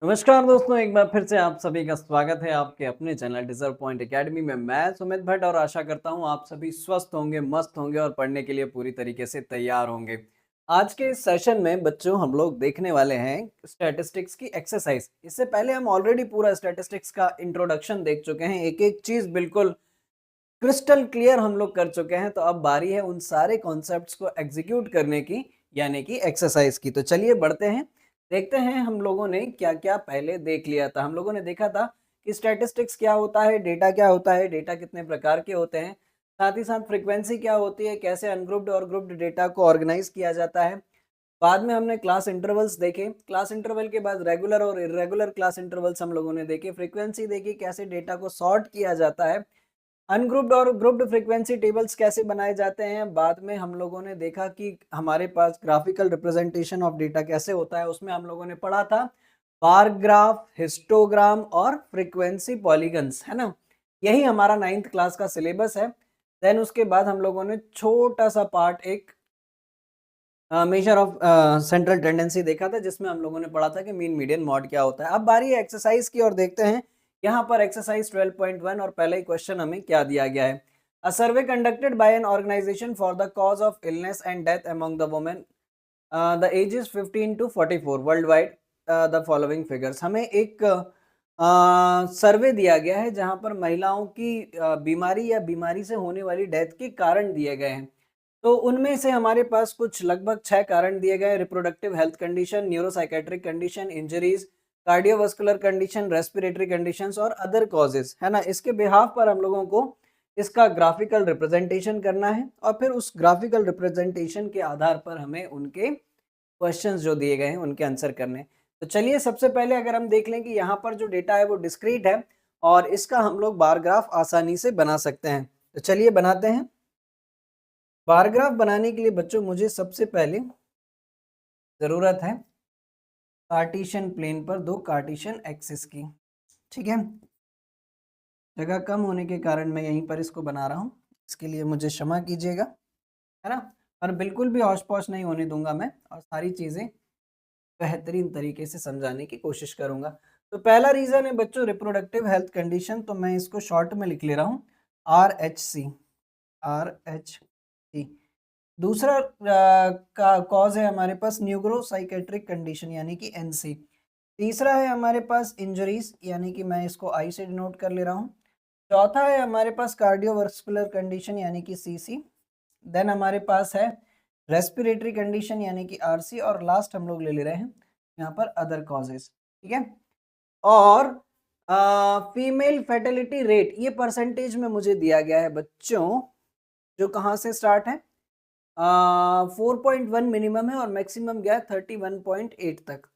नमस्कार दोस्तों, एक बार फिर से आप सभी का स्वागत है आपके अपने चैनल डिजर्व पॉइंट एकेडमी में। मैं सुमित भट्ट और आशा करता हूं आप सभी स्वस्थ होंगे, मस्त होंगे और पढ़ने के लिए पूरी तरीके से तैयार होंगे। आज के इस सेशन में बच्चों हम लोग देखने वाले हैं स्टैटिस्टिक्स की एक्सरसाइज। इससे पहले हम ऑलरेडी पूरा स्टैटिस्टिक्स का इंट्रोडक्शन देख चुके हैं, एक एक चीज बिल्कुल क्रिस्टल क्लियर हम लोग कर चुके हैं। तो अब बारी है उन सारे कॉन्सेप्ट्स को एग्जीक्यूट करने की, यानी कि एक्सरसाइज की। तो चलिए बढ़ते हैं, देखते हैं हम लोगों ने क्या क्या पहले देख लिया था। हम लोगों ने देखा था कि स्टैटिस्टिक्स क्या होता है, डेटा क्या होता है, डेटा कितने प्रकार के होते हैं, साथ ही साथ फ्रीक्वेंसी क्या होती है, कैसे अनग्रुप्ड और ग्रुप्ड डेटा को ऑर्गेनाइज किया जाता है। बाद में हमने क्लास इंटरवल्स देखे, क्लास इंटरवल के बाद रेगुलर और इरेगुलर क्लास इंटरवल्स हम लोगों ने देखे, फ्रीक्वेंसी देखी, कैसे डेटा को सॉर्ट किया जाता है, अनग्रुप्ड और ग्रुप्ड फ्रीक्वेंसी टेबल्स कैसे बनाए जाते हैं। बाद में हम लोगों ने देखा कि हमारे पास ग्राफिकल रिप्रेजेंटेशन ऑफ डेटा कैसे होता है, उसमें हम लोगों ने पढ़ा था बार ग्राफ, हिस्टोग्राम और फ्रीक्वेंसी पॉलीगन्स, है ना। यही हमारा 9th क्लास का सिलेबस है। देन उसके बाद हम लोगों ने छोटा सा पार्ट, एक मेजर ऑफ सेंट्रल टेंडेंसी देखा था, जिसमें हम लोगों ने पढ़ा था कि मीन मीडियन मॉड क्या होता है। अब बारी है एक्सरसाइज की और देखते हैं यहाँ पर एक्सरसाइज 12.1 और पहला ही क्वेश्चन हमें क्या दिया गया है। A survey conducted by an organisation for the cause of illness and death among the women the ages 15 to 44 world wide the following figures. हमें एक सर्वे दिया गया है जहां पर महिलाओं की बीमारी या बीमारी से होने वाली डेथ के कारण दिए गए हैं। तो उनमें से हमारे पास कुछ लगभग 6 कारण दिए गए: reproductive health condition, neuropsychiatric condition, injuries, cardiovascular condition, respiratory conditions और अदर कॉजेज, है ना। इसके बिहाफ पर हम लोगों को इसका ग्राफिकल रिप्रेजेंटेशन करना है और फिर उस ग्राफिकल रिप्रेजेंटेशन के आधार पर हमें उनके क्वेश्चंस जो दिए गए हैं उनके आंसर करने। तो चलिए सबसे पहले अगर हम देख लें कि यहाँ पर जो डेटा है वो डिस्क्रीट है और इसका हम लोग बार ग्राफ आसानी से बना सकते हैं। तो चलिए बनाते हैं। बार ग्राफ बनाने के लिए बच्चों मुझे सबसे पहले जरूरत है कार्टेशियन प्लेन पर दो कार्टेशियन एक्सिस की। ठीक है, जगह कम होने के कारण मैं यहीं पर इसको बना रहा हूँ, इसके लिए मुझे क्षमा कीजिएगा, है ना। और बिल्कुल भी हौच पौच नहीं होने दूंगा मैं, और सारी चीजें बेहतरीन तरीके से समझाने की कोशिश करूंगा। तो पहला रीजन है बच्चों रिप्रोडक्टिव हेल्थ कंडीशन, तो मैं इसको शॉर्ट में लिख ले रहा हूँ RH RH। दूसरा का कॉज है हमारे पास न्यूरोसाइकेट्रिक कंडीशन यानी कि NC। तीसरा है हमारे पास इंजरीज, यानी कि मैं इसको आई से डिनोट कर ले रहा हूँ। चौथा है हमारे पास कार्डियोवास्कुलर कंडीशन यानी कि CC। देन हमारे पास है रेस्पिरेटरी कंडीशन यानी कि RC, और लास्ट हम लोग ले ले रहे हैं यहाँ पर अदर कॉजेज। ठीक है, और फीमेल फर्टिलिटी रेट, ये परसेंटेज में मुझे दिया गया है बच्चों, जो कहाँ से स्टार्ट है, 4.1 मिनिमम है और मैक्सिमम गया 31.8 तक।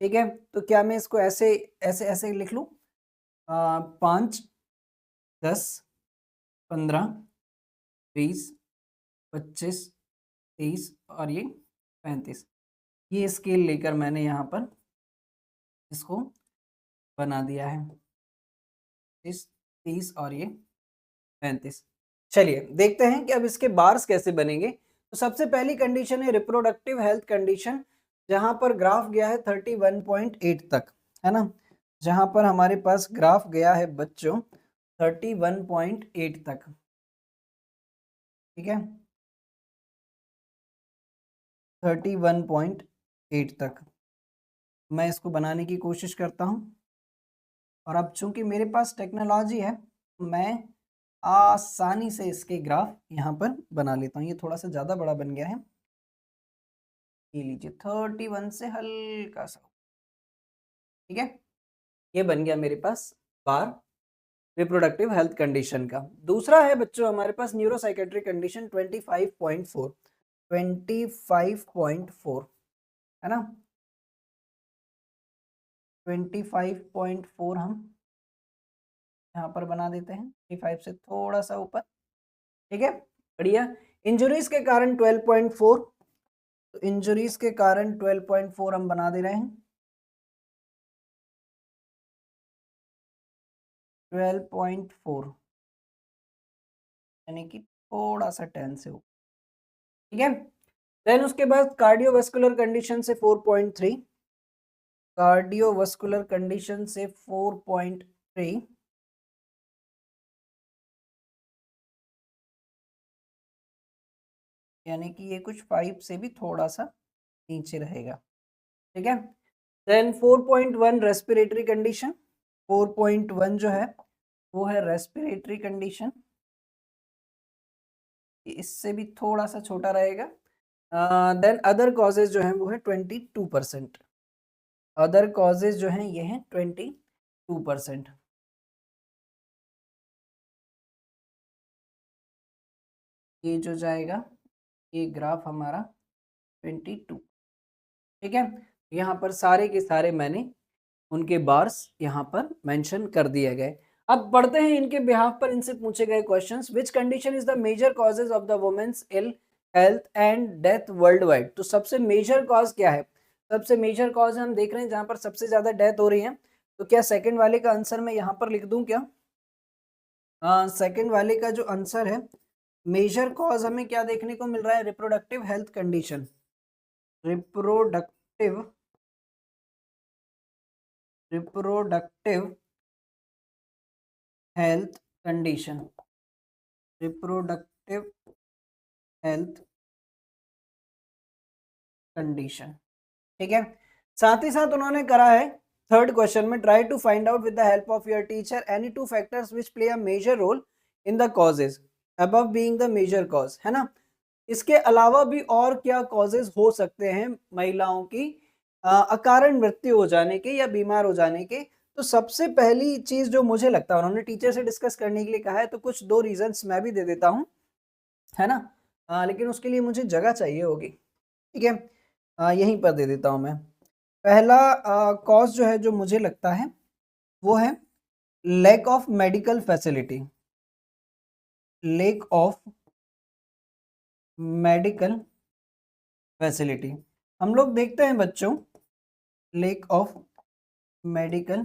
ठीक है, तो क्या मैं इसको ऐसे ऐसे ऐसे लिख लूँ, 5, 10, 15, 20, 25, 30 और ये 35, ये स्केल लेकर मैंने यहाँ पर इसको बना दिया है, 30, 30 और ये 35। चलिए देखते हैं कि अब इसके बार्स कैसे बनेंगे। तो सबसे पहली कंडीशन है रिप्रोडक्टिव हेल्थ कंडीशन, जहां पर ग्राफ गया है 31.8 तक, है ना। जहां पर हमारे पास ग्राफ गया है बच्चों 31.8 तक। ठीक है, 31.8 तक मैं इसको बनाने की कोशिश करता हूं। और अब चूंकि मेरे पास टेक्नोलॉजी है, मैं आसानी से इसके ग्राफ यहाँ पर बना लेता हूँ। ये थोड़ा सा ज़्यादा बड़ा बन गया है, ये लीजिए 31 से हल्का सा। ठीक है, ये बन गया मेरे पास बार रिप्रोडक्टिव हेल्थ कंडीशन का। दूसरा है बच्चों हमारे पास न्यूरोसाइकेट्रिक कंडीशन 25.4, 25.4, है ना। 25.4 हम यहाँ पर बना देते हैं, 25 से थोड़ा सा ऊपर। ठीक है, बढ़िया। इंजुरीज के कारण 12.4, तो इंजुरीज के कारण 12.4 हम बना दे रहे हैं, 12.4 यानी कि थोड़ा सा 10 से ऊपर। ठीक है, देन उसके बाद कार्डियोवास्कुलर कंडीशन से 4.3, कार्डियोवास्कुलर कंडीशन से 4.3, यानी कि ये कुछ 5 से भी थोड़ा सा नीचे रहेगा, ठीक है। देन 4.1 रेस्पिरेटरी कंडीशन, 4.1 जो है वो है रेस्पिरेटरी कंडीशन, इससे भी थोड़ा सा छोटा रहेगा। देन अदर कॉजेज जो है वो है 22%, अदर कॉजेज जो हैं ये हैं 22%। ये जो जाएगा ये ग्राफ हमारा 22, ठीक है। यहाँ पर सारे के सारे मैंने उनके बार्स यहाँ पर मेंशन कर दिए गए। अब पढ़ते हैं इनके बिहाफ पर इनसे पूछे गए questions. Which condition is the major causes of the women's ill health and death world wide. तो सबसे मेजर कॉज क्या है, सबसे मेजर कॉज हम देख रहे हैं जहां पर सबसे ज्यादा डेथ हो रही है। तो क्या सेकंड वाले का आंसर मैं यहाँ पर लिख दूं क्या? सेकंड वाले का जो आंसर है, मेजर कॉज हमें क्या देखने को मिल रहा है, reproductive health condition, reproductive reproductive health condition, reproductive health condition, ठीक है। साथ ही साथ उन्होंने करा है थर्ड क्वेश्चन में, try to find out with the help of your teacher any two factors which play a major role in the causes above being the major cause, है ना। इसके अलावा भी और क्या कॉजेज हो सकते हैं महिलाओं की अकारण मृत्यु हो जाने के या बीमार हो जाने के। तो सबसे पहली चीज जो मुझे लगता है उन्होंने टीचर से डिस्कस करने के लिए कहा है, तो कुछ दो रीजंस मैं भी दे देता हूं, है ना। लेकिन उसके लिए मुझे जगह चाहिए होगी, ठीक है। यहीं पर दे देता हूं मैं। पहला कॉज जो है जो मुझे लगता है वो है lack of medical facility, lack of medical facility. हम लोग देखते हैं बच्चों, लैक ऑफ मेडिकल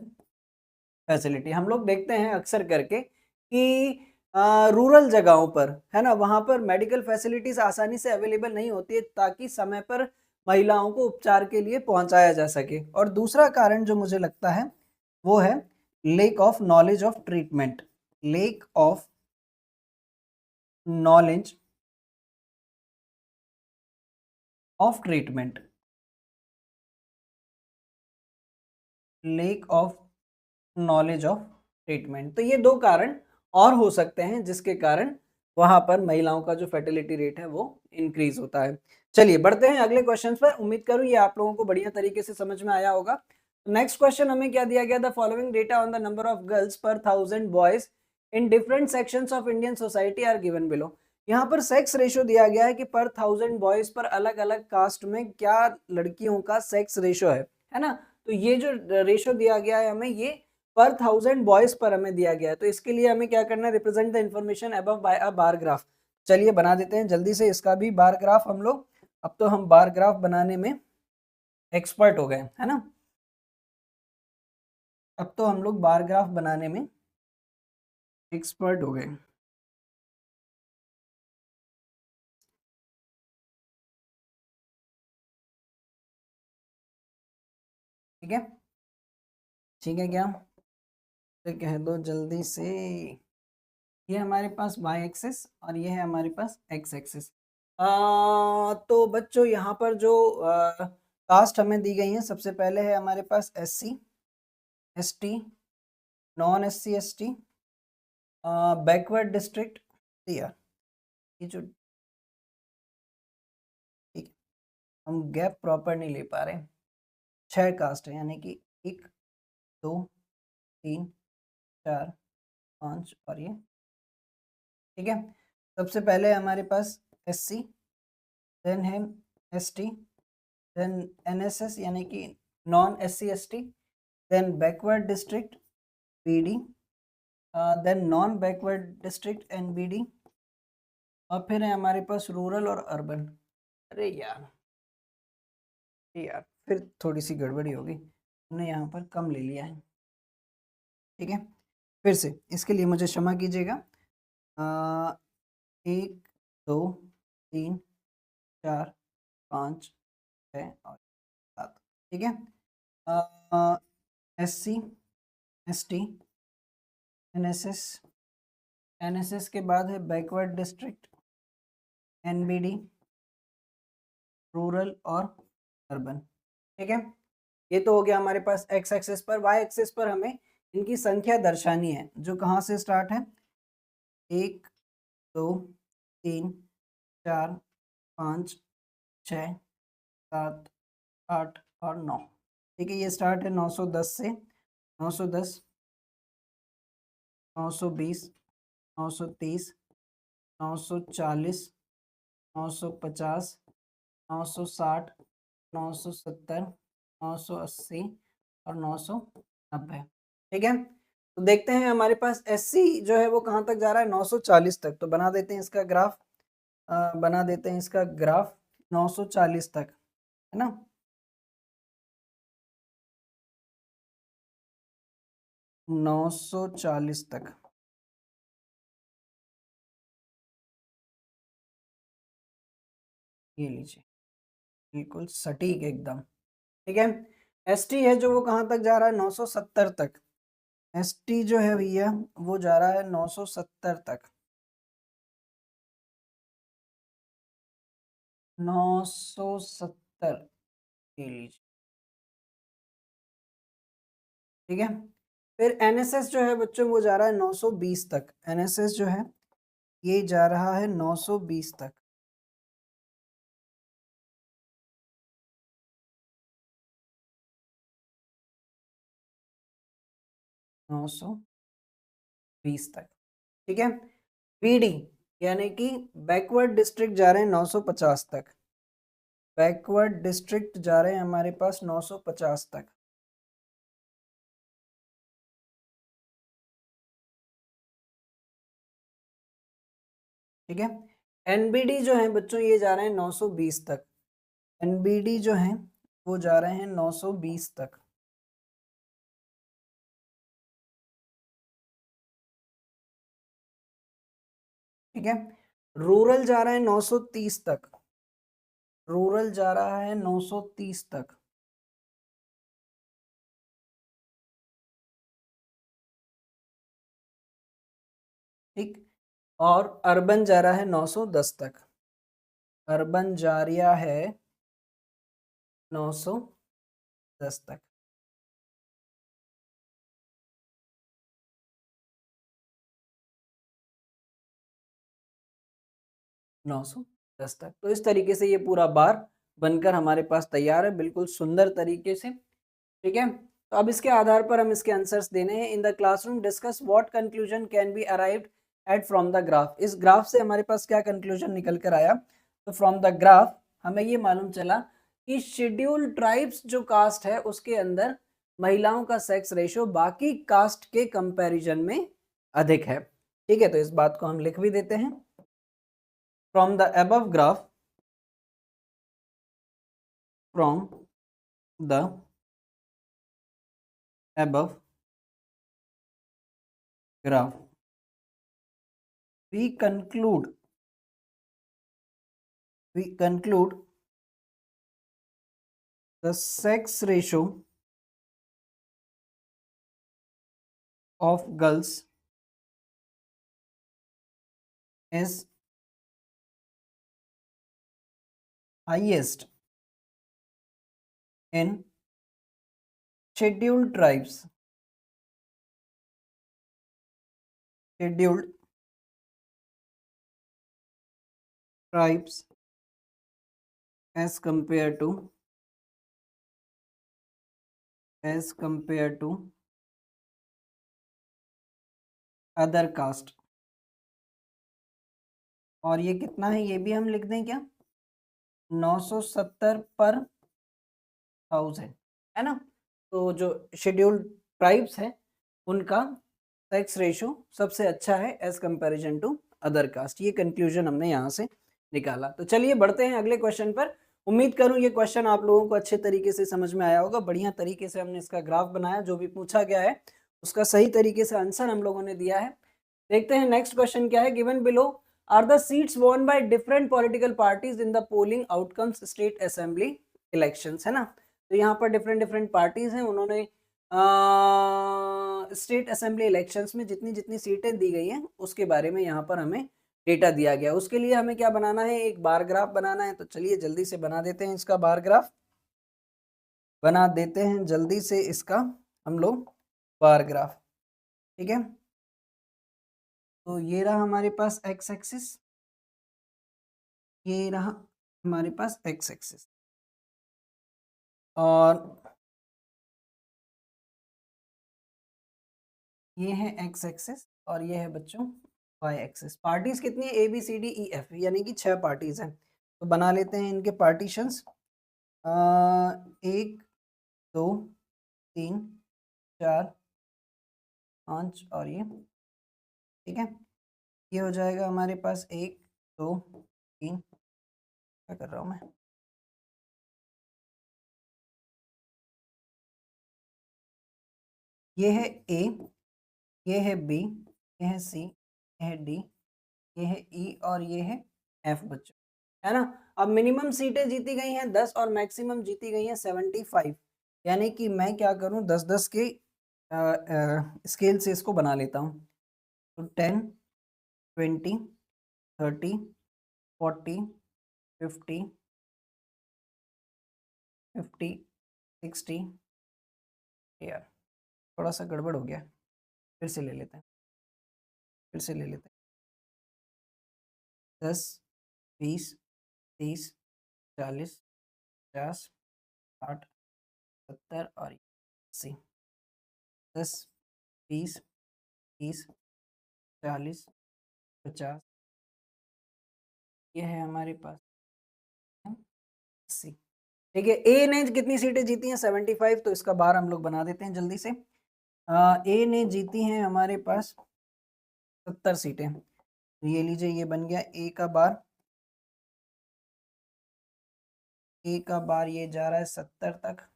फैसिलिटी हम लोग देखते हैं अक्सर करके कि रूरल जगहों पर, है ना, वहां पर मेडिकल फैसिलिटीज आसानी से अवेलेबल नहीं होती है ताकि समय पर महिलाओं को उपचार के लिए पहुंचाया जा सके। और दूसरा कारण जो मुझे लगता है वो है lake of knowledge of treatment, lake of knowledge of treatment, lake of knowledge of treatment. तो ये दो कारण और हो सकते हैं जिसके कारण वहां पर महिलाओं का जो फर्टिलिटी रेट है वो इंक्रीज होता है। चलिए बढ़ते हैं अगले क्वेश्चन पर। उम्मीद करूं ये आप लोगों को बढ़िया तरीके से समझ में आया होगा। नेक्स्ट क्वेश्चन हमें क्या दिया गया, the following data on the number of girls per 1000 boys in different sections of Indian society are given below. यहाँ पर सेक्स रेशो दिया गया है कि पर 1000 बॉयज पर अलग अलग कास्ट में क्या लड़कियों का सेक्स रेशो है ना। तो ये जो रेशो दिया गया है हमें, ये पर 1000 बॉयज पर हमें दिया गया है। तो इसके लिए हमें क्या करना है, represent the information above by a bar graph. चलिए बना देते हैं जल्दी से इसका भी बार ग्राफ हम लोग। अब तो हम बार ग्राफ बनाने में एक्सपर्ट हो गए, है ना। अब तो हम लोग बार ग्राफ बनाने में एक्सपर्ट हो गए। ठीक है, ठीक है क्या, तो कह दो जल्दी से। ये हमारे पास वाई एक्सिस और ये है हमारे पास एक्स एक्सिस। तो बच्चों यहाँ पर जो कास्ट हमें दी गई है, सबसे पहले है हमारे पास SC ST, non SC ST, backward district, यार ये जो, ठीक है, हम गैप प्रॉपर नहीं ले पा रहे। 6 कास्ट है, यानी कि 1 2 3 4 5 और ये, ठीक है। सबसे पहले हमारे पास SC, देन है ST, देन NSS यानी कि non SC ST, then backward district BD, then non backward district NBD, और फिर है हमारे पास रूरल और अर्बन। अरे यार, यार फिर थोड़ी सी गड़बड़ी होगी, हमने यहाँ पर कम ले लिया है, ठीक है। फिर से इसके लिए मुझे क्षमा कीजिएगा। 1 2 3 4 5 6 और 7, ठीक है। SC, ST, NSS, NSS के बाद है बैकवर्ड डिस्ट्रिक्ट, NBD, रूरल और अर्बन। ठीक है, ये तो हो गया हमारे पास एक्स एक्सिस पर। वाई एक्सिस पर हमें इनकी संख्या दर्शानी है, जो कहाँ से स्टार्ट है, 1 2 3 4 5 6 7 8 और 9। ठीक है, ये स्टार्ट है 910 से, 910, 920, 930, 940, 950, 960, 970, 980 और 990। ठीक है, तो देखते हैं हमारे पास SC जो है वो कहाँ तक जा रहा है, 940 तक। तो बना देते हैं इसका ग्राफ, 940 तक, है ना। 940 तक, ये लीजिए, बिल्कुल सटीक एकदम। ठीक है, ST है जो वो कहाँ तक जा रहा है, 970 तक। ST जो है भैया वो जा रहा है 970 तक, 970, ये लीजिए। ठीक है, फिर NSS जो है बच्चों वो जा रहा है 920 तक। NSS जो है ये जा रहा है 920 तक। नौ सौ बीस तक। ठीक है, BD यानी कि बैकवर्ड डिस्ट्रिक्ट जा रहे हैं 950 तक। बैकवर्ड डिस्ट्रिक्ट जा रहे हैं हमारे पास 950 तक। ठीक है, NBD जो है बच्चों ये जा रहे हैं 920 तक। NBD जो है वो जा रहे हैं 920 तक। ठीक है, रूरल जा रहा है 930 तक। रूरल जा रहा है 930 तक। ठीक, और अर्बन जा रहा है 910 तक। अर्बन जा रहा है 910 तक। 910 तक। तो इस तरीके से ये पूरा बार बनकर हमारे पास तैयार है, बिल्कुल सुंदर तरीके से। ठीक है, तो अब इसके आधार पर हम इसके आंसर्स देने हैं। In the classroom discuss what conclusion can be arrived at from the graph. इस ग्राफ से हमारे पास क्या कंक्लूजन निकल कर आया, तो फ्रॉम द ग्राफ हमें ये मालूम चला कि शेड्यूल ट्राइब्स जो कास्ट है उसके अंदर महिलाओं का सेक्स रेशियो बाकी कास्ट के कंपैरिजन में अधिक है। ठीक है, तो इस बात को हम लिख भी देते हैं। From the above graph, from the above graph we conclude the sex ratio of girls is highest in scheduled tribes, scheduled tribes as compared to other caste। और ये कितना है ये भी हम लिख दें क्या, 970 पर 1000, है ना। तो जो शेड्यूल्ड ट्राइब्स है उनका सेक्स रेशियो सबसे अच्छा है as comparison to other caste. ये कंक्लूजन हमने यहाँ से निकाला। तो चलिए बढ़ते हैं अगले क्वेश्चन पर। उम्मीद करूँ ये क्वेश्चन आप लोगों को अच्छे तरीके से समझ में आया होगा। बढ़िया तरीके से हमने इसका ग्राफ बनाया, जो भी पूछा गया है उसका सही तरीके से आंसर हम लोगों ने दिया है। देखते हैं नेक्स्ट क्वेश्चन क्या है। Given below are the seats won by different political parties in the polling outcomes state assembly elections, है ना। तो यहाँ पर डिफरेंट डिफरेंट पार्टीज हैं, उन्होंने स्टेट असेंबली इलेक्शंस में जितनी जितनी सीटें दी गई हैं उसके बारे में यहाँ पर हमें डेटा दिया गया। उसके लिए हमें क्या बनाना है, एक बार ग्राफ बनाना है। तो चलिए जल्दी से बना देते हैं इसका बार ग्राफ, बना देते हैं जल्दी से इसका हम लोग बार ग्राफ। ठीक है, तो ये रहा हमारे पास एक्स एक्सिस, ये रहा हमारे पास एक्स एक्सिस, और ये है एक्स एक्सिस, और ये है बच्चों वाई एक्सिस। पार्टीज कितनी है, A B C D E F, यानी कि 6 पार्टीज हैं। तो बना लेते हैं इनके पार्टीशंस, 1 2 3 4 5 और ये। ठीक है, ये हो जाएगा हमारे पास 1 2 3, क्या कर रहा हूँ मैं, ये है ए, ये है बी, ये है सी, ये है डी, ये है ई और ये है एफ बच्चों, है ना। अब मिनिमम सीटें जीती गई हैं 10 और मैक्सिमम जीती गई हैं 75, यानी कि मैं क्या करूं, 10-10 के स्केल से इसको बना लेता हूं। तो 10 20 30 40 50 50 60, यार थोड़ा सा गड़बड़ हो गया, फिर से ले लेते हैं, फिर से ले लेते हैं। 10 20 30 40 50 60 70 और 80। 10 20 30 40 50, ये है हमारे पास 80। ठीक है, ए ने कितनी सीटें जीती हैं 75, तो इसका बार हम लोग बना देते हैं जल्दी से। ए ने जीती हैं हमारे पास 70 सीटें, तो ये लीजिए ये बन गया ए का बार, ए का बार ये जा रहा है 70 तक।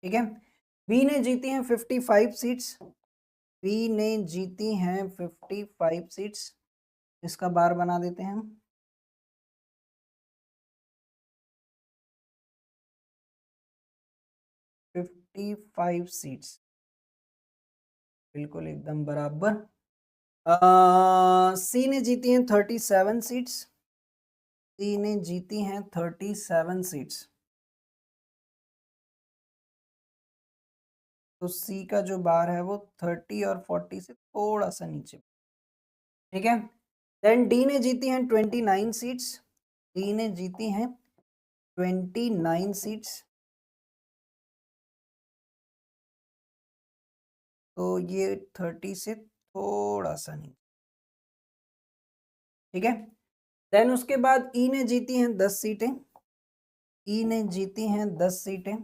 ठीक है, बी ने जीती हैं 55 सीट्स, बी ने जीती हैं 55 सीट्स, इसका बार बना देते हैं हम। 55 सीट्स, बिल्कुल एकदम बराबर। सी ने जीती हैं 37 सीट्स, सी ने जीती हैं 37 सीट्स, तो सी का जो बार है वो 30 और 40 से थोड़ा सा नीचे। ठीक है, देन डी ने जीती हैं 29 सीट्स, डी ने जीती हैं 29 सीट्स, तो ये 30 से थोड़ा सा नीचे। ठीक है, देन उसके बाद ई ने जीती हैं 10 सीटें, ई ने जीती हैं 10 सीटें,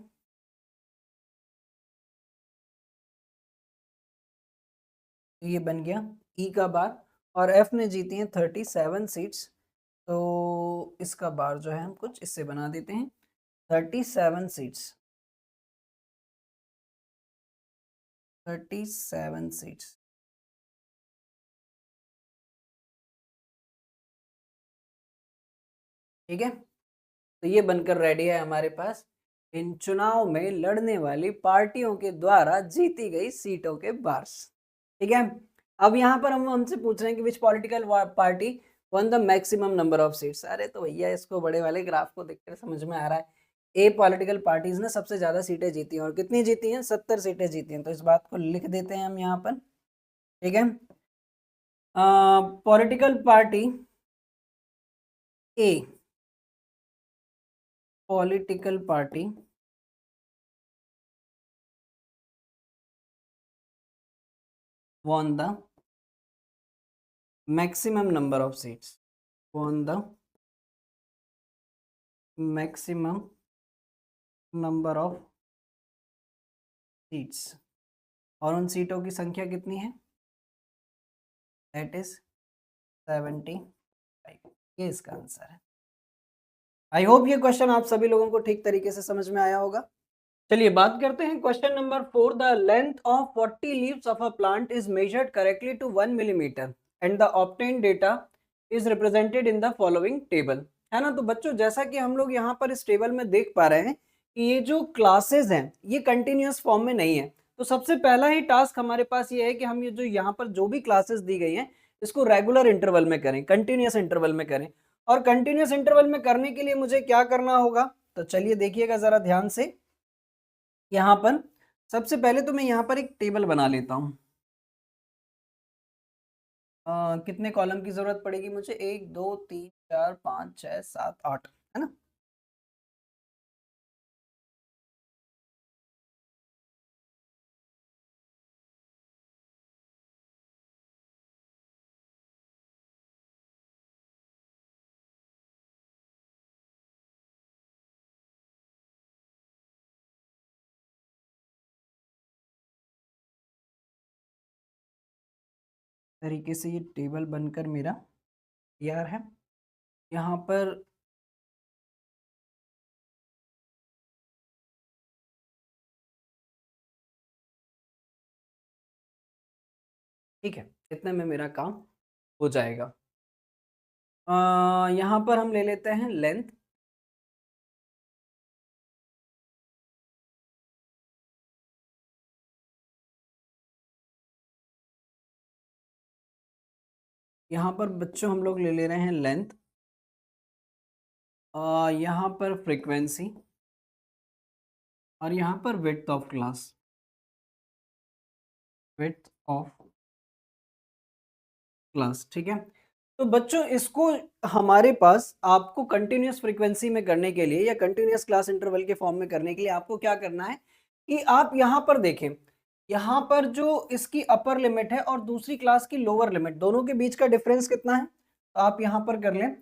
तो ये बन गया ई का बार, और एफ ने जीती हैं 37 सीट्स, तो इसका बार जो है हम कुछ इससे बना देते हैं 37 सीट्स, 37 सीट्स। ठीक है, तो ये बनकर रेडी है हमारे पास इन चुनाव में लड़ने वाली पार्टियों के द्वारा जीती गई सीटों के बार्स। ठीक है, अब यहाँ पर हम हमसे पूछ रहे हैं कि विच political party one the maximum number of seats. अरे तो भैया इसको बड़े वाले ग्राफ को देखकर समझ में आ रहा है, ए पॉलिटिकल पार्टीज ने सबसे ज्यादा सीटें जीती हैं, और कितनी जीती हैं, 70 सीटें जीती हैं। तो इस बात को लिख देते हैं हम यहाँ पर। ठीक है, political party A, political party won the maximum number of seats, won the maximum number of seats, और उन सीटों की संख्या कितनी है, दैट इज 75। ये इसका आंसर है। आई होप ये क्वेश्चन आप सभी लोगों को ठीक तरीके से समझ में आया होगा। चलिए बात करते हैं question number 4। The length of 40 leaves of a plant is measured correctly to 1 millimetre and the obtained data is represented in the following table. है ना। तो बच्चों जैसा कि हम लोग यहाँ पर इस टेबल में देख पा रहे हैं कि ये जो क्लासेस हैं ये कंटिन्यूअस फॉर्म में नहीं है। तो सबसे पहला ही टास्क हमारे पास ये है कि हम ये जो यहाँ पर जो भी क्लासेस दी गई हैं इसको रेगुलर इंटरवल में करें, कंटिन्यूअस इंटरवल में करें। और कंटिन्यूअस इंटरवल में करने के लिए मुझे क्या करना होगा, तो चलिए देखिएगा जरा ध्यान से। यहाँ पर सबसे पहले तो मैं यहाँ पर एक टेबल बना लेता हूँ। कितने कॉलम की जरूरत पड़ेगी मुझे, 1 2 3 4 5 6 7 8, है ना। तरीके से ये टेबल बनकर मेरा तैयार है। यहाँ पर ठीक है, इतने में मेरा काम हो जाएगा। यहाँ पर हम ले लेते हैं लेंथ। यहाँ पर बच्चों हम लोग ले ले रहे हैं लेंथ। यहाँ पर फ्रीक्वेंसी और यहाँ पर width of class, width of class, ठीक है। तो बच्चों इसको हमारे पास आपको कंटिन्यूअस फ्रीक्वेंसी में करने के लिए या कंटिन्यूअस क्लास इंटरवल के फॉर्म में करने के लिए आपको क्या करना है कि आप यहाँ पर देखें, यहाँ पर जो इसकी अपर लिमिट है और दूसरी क्लास की लोअर लिमिट, दोनों के बीच का डिफरेंस कितना है, तो आप यहाँ पर कर लें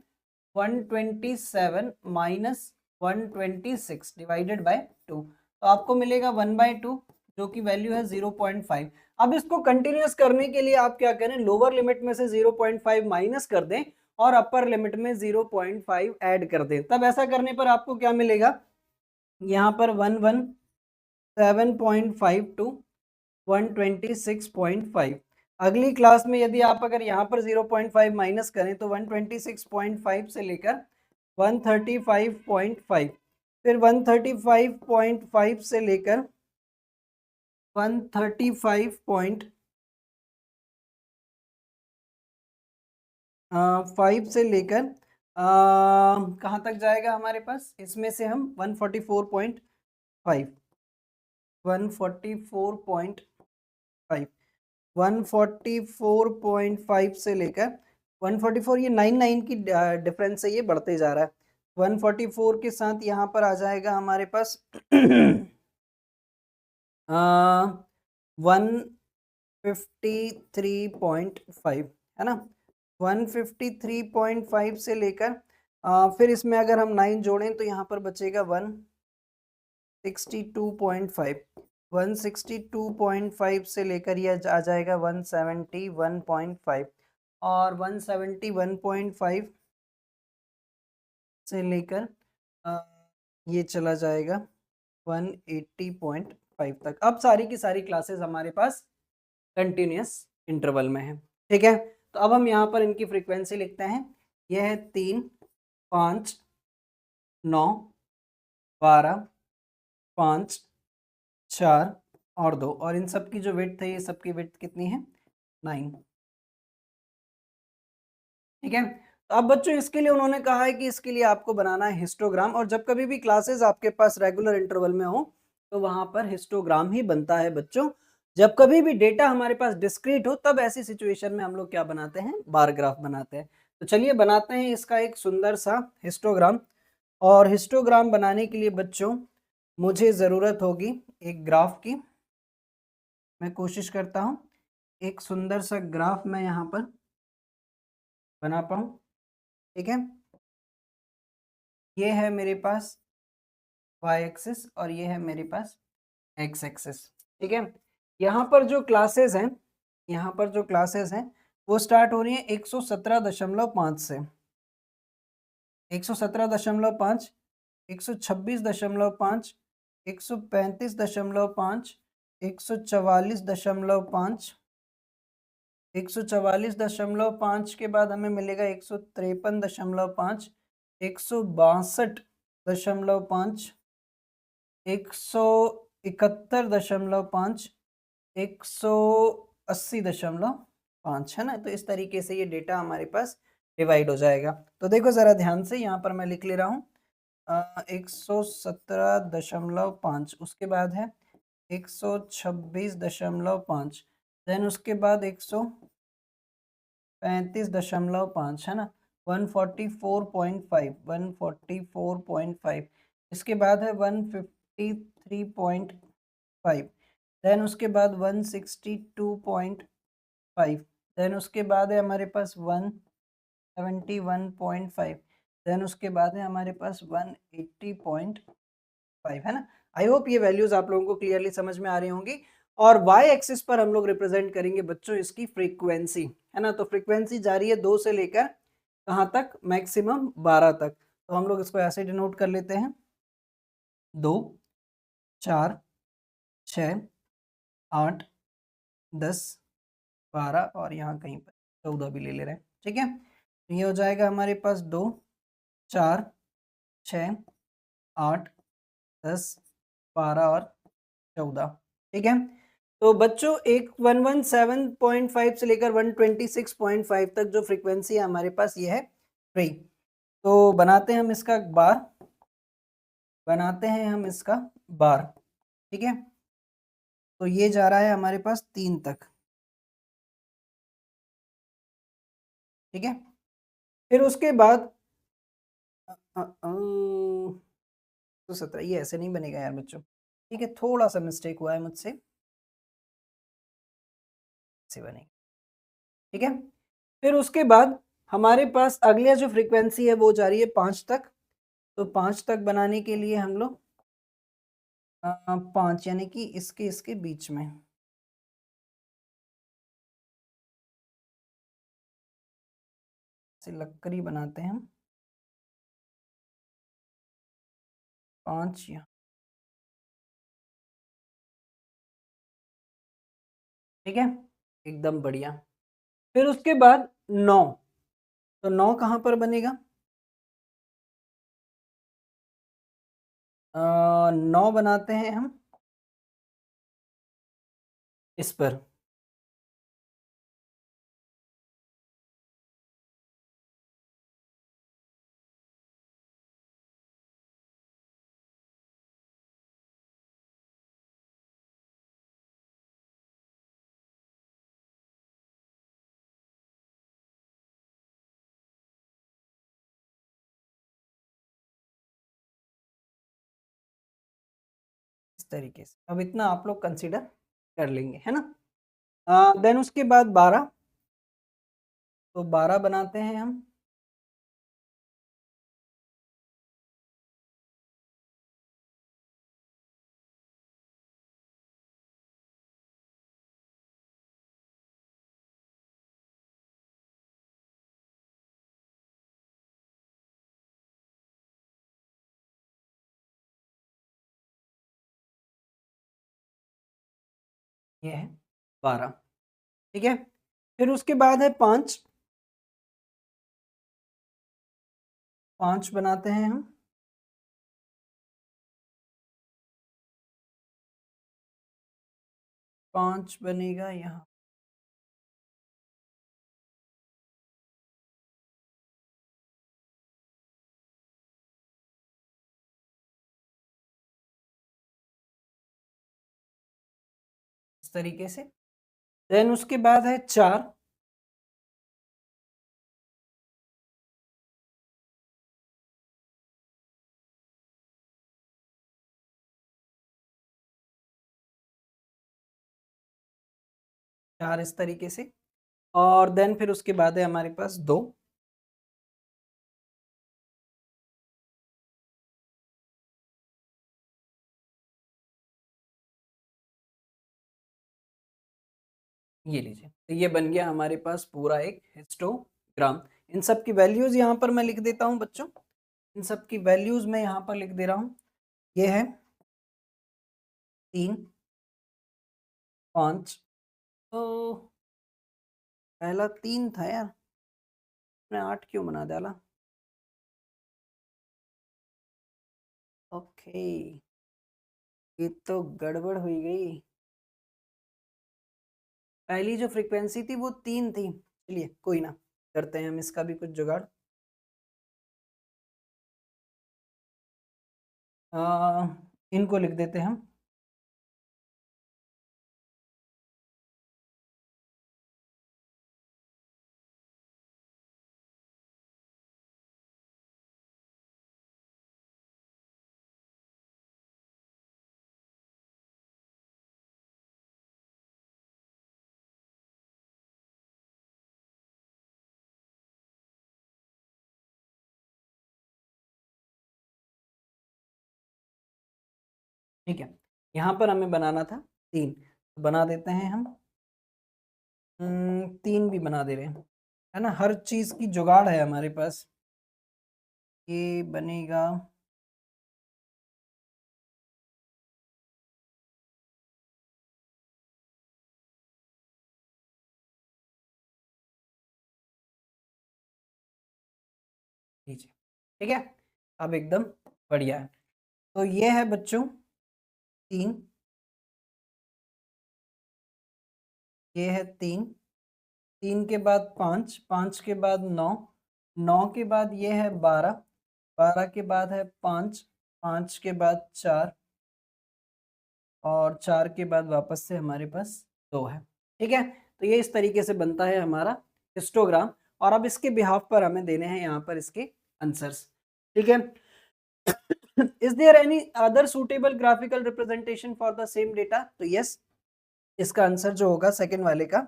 127 माइनस 126 डिवाइडेड बाय 2, तो आपको मिलेगा 1/2 जो कि वैल्यू है 0.5। अब इसको कंटिन्यूअस करने के लिए आप क्या करें, लोअर लिमिट में से 0.5 माइनस कर दें और अपर लिमिट में 0.5 ऐड कर दें। तब ऐसा करने पर आपको क्या मिलेगा, यहाँ पर 117.5 टू 126.5। अगली क्लास में यदि आप अगर यहाँ पर 0.5 माइनस करें तो 126.5 से लेकर 135.5, फिर 135.5 से लेकर 135.5 से लेकर कहाँ तक जाएगा हमारे पास, इसमें से हम 144.5 144.5 से लेकर 144, ये 99 की डिफरेंस है, ये बढ़ते जा रहा है। 144 के साथ यहाँ पर आ जाएगा हमारे पास 153.5, है ना। 153.5 से लेकर फिर इसमें अगर हम 9 जोड़ें तो यहाँ पर बचेगा 162.5। 162.5 से लेकर यह आ जाएगा 171.5 और 171.5 से लेकर ये चला जाएगा 180.5 तक। अब सारी की सारी क्लासेस हमारे पास कंटिन्यूअस इंटरवल में है, ठीक है। तो अब हम यहाँ पर इनकी फ्रीक्वेंसी लिखते हैं, यह है 3 5 9 12 5 4 और 2, और इन सब की जो विड्थ है ये सबकी विड्थ कितनी है, 9, ठीक है। तो अब बच्चों इसके लिए उन्होंने कहा है कि इसके लिए आपको बनाना है हिस्टोग्राम, और जब कभी भी क्लासेस आपके पास रेगुलर इंटरवल में हो तो वहां पर हिस्टोग्राम ही बनता है बच्चों। जब कभी भी डेटा हमारे पास डिस्क्रीट हो तब ऐसी सिचुएशन में हम लोग क्या बनाते हैं, बार ग्राफ बनाते हैं। तो चलिए बनाते हैं इसका एक सुंदर सा हिस्टोग्राम। और हिस्टोग्राम बनाने के लिए बच्चों मुझे ज़रूरत होगी एक ग्राफ की। मैं कोशिश करता हूँ एक सुंदर सा ग्राफ मैं यहाँ पर बना पाऊँ, ठीक है। ये है मेरे पास वाई एक्सिस और ये है मेरे पास एक्स एक्सिस, ठीक है। यहाँ पर जो क्लासेस हैं, यहाँ पर जो क्लासेस हैं वो स्टार्ट हो रही है 117.5 से, 117.5, 126.5, 135.5, 144.5, 144.5 के बाद हमें मिलेगा 153.5, 162.5, 171.5, 180.5, है ना? तो इस तरीके से ये डेटा हमारे पास डिवाइड हो जाएगा। तो देखो ज़रा ध्यान से, यहाँ पर मैं लिख ले रहा हूँ 117.5, उसके बाद है 126.5, देन उसके बाद 135.5, है ना? 144.5, 144.5, इसके बाद है 153.5, देन उसके बाद 162.5, देन उसके बाद है हमारे पास 171.5, देन उसके बाद है हमारे पास 180.5, है ना? आई होप ये वैल्यूज आप लोगों को क्लियरली समझ में आ रही होंगी। और वाई एक्सिस पर हम लोग रिप्रेजेंट करेंगे बच्चों इसकी फ्रीक्वेंसी, है ना? तो फ्रीक्वेंसी जा रही है 2 से लेकर कहाँ तक? मैक्सिमम 12 तक। तो हम लोग इसको ऐसे डिनोट कर लेते हैं 2, 4, 6, 8, 10, 12 और यहाँ कहीं पर 14 भी ले ले रहे हैं, ठीक है? तो ये हो जाएगा हमारे पास 2, 4, 6, 8, 10, 12 और 14, ठीक है? तो बच्चों एक 117.5 से लेकर 126.5 तक जो फ्रीक्वेंसी है हमारे पास ये है फ्री। तो बनाते हैं हम इसका बार, बनाते हैं हम इसका बार, ठीक है? तो ये जा रहा है हमारे पास 3 तक, ठीक है? फिर उसके बाद तो 17, ये ऐसे नहीं बनेगा यार बच्चों, ठीक है? थोड़ा सा मिस्टेक हुआ है मुझसे, ऐसे बनेगा, ठीक है? फिर उसके बाद हमारे पास अगला जो फ्रीक्वेंसी है वो जा रही है 5 तक। तो 5 तक बनाने के लिए हम लोग 5 यानी कि इसके इसके बीच में से लकीर बनाते हैं हम 5 यहाँ, ठीक है? एकदम बढ़िया। फिर उसके बाद 9, तो 9 कहाँ पर बनेगा? 9 बनाते हैं हम इस पर, इस तरीके से। अब इतना आप लोग कंसीडर कर लेंगे, है ना? देन उसके बाद 12, तो 12 बनाते हैं हम, ये है 12, ठीक है? फिर उसके बाद है 5, 5 बनाते हैं हम, 5 बनेगा यहाँ, इस तरीके से। देन उसके बाद है 4, 4 इस तरीके से। और देन फिर उसके बाद है हमारे पास 2, ये लीजिए। तो ये बन गया हमारे पास पूरा एक हिस्टोग्राम। इन सब की वैल्यूज यहाँ पर मैं लिख देता हूँ बच्चों, इन सब की वैल्यूज मैं यहाँ पर लिख दे रहा हूँ। ये है 3, 5, तो पहला 3 था यार, मैं 8 क्यों बना डाला? ओके, ये तो गड़बड़ हुई गई। पहली जो फ्रीक्वेंसी थी वो 3 थी। चलिए कोई ना, करते हैं हम इसका भी कुछ जुगाड़। इनको लिख देते हैं हम। ठीक है, यहाँ पर हमें बनाना था 3, तो बना देते हैं हम। 3 भी बना दे रहे हैं, है ना? हर चीज़ की जुगाड़ है हमारे पास। ये बनेगा लीजिए, ठीक है? अब एकदम बढ़िया है। तो ये है बच्चों 3, ये है 3, 3 के बाद 5, 5 के बाद 9, 9 के बाद ये है 12, 12 के बाद है 5, 5 के बाद 4 और 4 के बाद वापस से हमारे पास 2 है। ठीक है? तो ये इस तरीके से बनता है हमारा हिस्टोग्राम और अब इसके बिहाफ पर हमें देने हैं यहाँ पर इसके आंसर्स। ठीक है? Is there any other suitable graphical representation for the same data? तो यस, इसका आंसर जो होगा सेकंड वाले का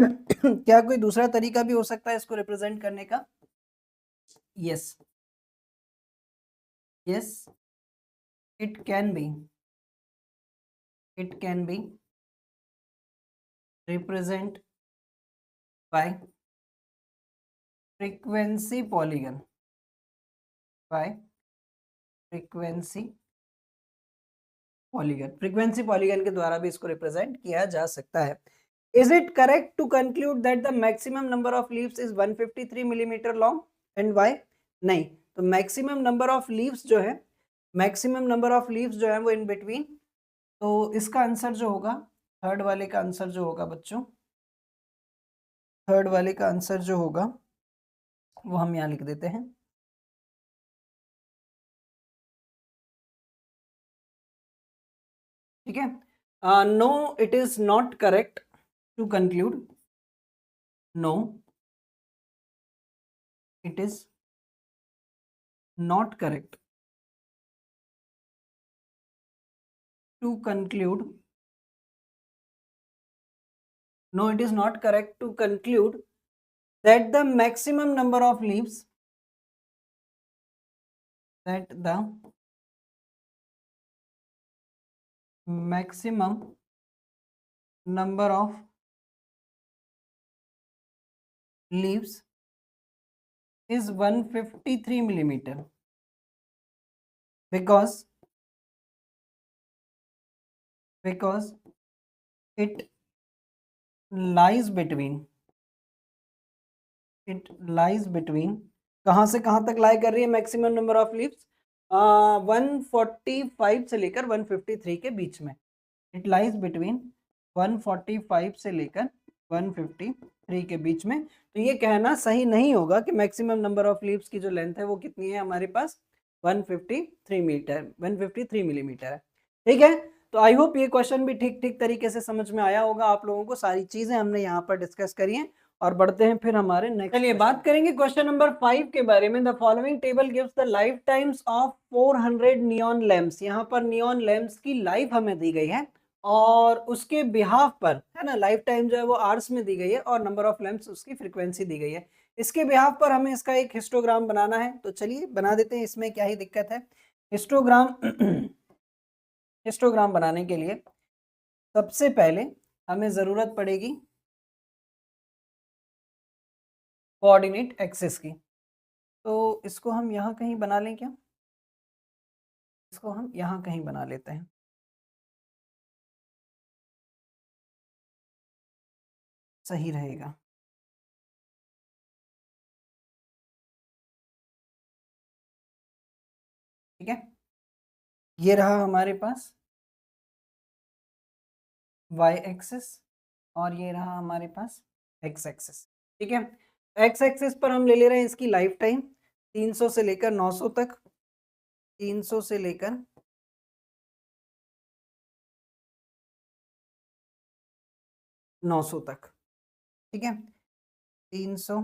क्या कोई दूसरा तरीका भी हो सकता है इसको रिप्रेजेंट करने का? Yes, yes, it can be, it can be represent by frequency polygon, by frequency polygon, frequency polygon के द्वारा भी इसको रिप्रेजेंट किया जा सकता है। Is it correct to conclude that the maximum number of leaves is 153 millimetre long and why? नहीं, तो मैक्सिमम नंबर ऑफ लीव्स जो है, मैक्सिमम नंबर ऑफ लीव्स जो है वो इन बिटवीन, तो इसका आंसर जो होगा, थर्ड वाले का आंसर जो होगा बच्चों, थर्ड वाले का आंसर जो होगा वो हम यहाँ लिख देते हैं। ठीक है? No, it is not correct to conclude, no it is not correct to conclude, no it is not correct to conclude that the maximum number of leaves, that the maximum number of leaves is 153 millimeter because it lies between, it lies between, कहाँ से कहाँ तक लाई कर रही है maximum number of leaves? 145 से लेकर 153 के बीच में, इट लाइज बिटवीन 145 से लेकर 153 के बीच में। तो ये कहना सही नहीं होगा कि मैक्सिमम नंबर ऑफ लीव्स की जो लेंथ है वो कितनी है हमारे पास, 153 मीटर, 153 मिलीमीटर है। ठीक है? तो आई होप ये क्वेश्चन भी ठीक ठीक तरीके से समझ में आया होगा आप लोगों को। सारी चीजें हमने यहाँ पर डिस्कस करी हैं और बढ़ते हैं फिर हमारे नेक्स्ट। चलिए बात करेंगे क्वेश्चन नंबर 5 के बारे में। The following table gives the life times of 400 neon lamps. यहाँ पर नियॉन लैंप्स की लाइफ हमें दी गई है और उसके बिहाफ पर, है ना, लाइफ टाइम जो है वो आवर्स में दी गई है और नंबर ऑफ लैंप्स उसकी फ्रीक्वेंसी दी गई है। इसके बिहाफ पर हमें इसका एक हिस्टोग्राम बनाना है, तो चलिए बना देते हैं, इसमें क्या ही दिक्कत है। हिस्टोग्राम हिस्टोग्राम बनाने के लिए सबसे पहले हमें जरूरत पड़ेगी कोऑर्डिनेट एक्सिस की। तो इसको हम यहाँ कहीं बना लें क्या? इसको हम यहाँ कहीं बना लेते हैं, सही रहेगा। ठीक है, ये रहा हमारे पास y एक्सिस और ये रहा हमारे पास x एक्सिस। ठीक है, x एक्सिस पर हम ले रहे हैं इसकी लाइफ टाइम 300 से लेकर 900 तक, 300 से लेकर 900 तक। ठीक है, 300,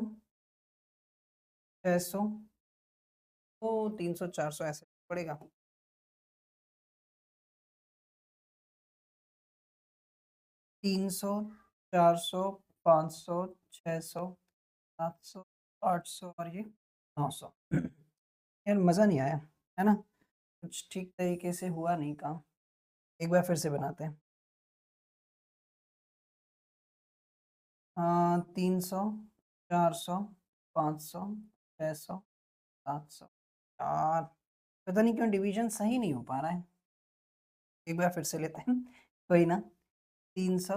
600, तो 300, 400 ऐसे पड़ेगा। 300, 400, 500, 600, 700, 800 और ये 900। यार मज़ा नहीं आया, है ना? कुछ ठीक तरीके से हुआ नहीं काम। एक बार फिर से बनाते हैं। 300, 400, 500, 600, 700, 4। पता नहीं क्यों डिवीजन सही नहीं हो पा रहा है। एक बार फिर से लेते हैं। कोई ना। 300,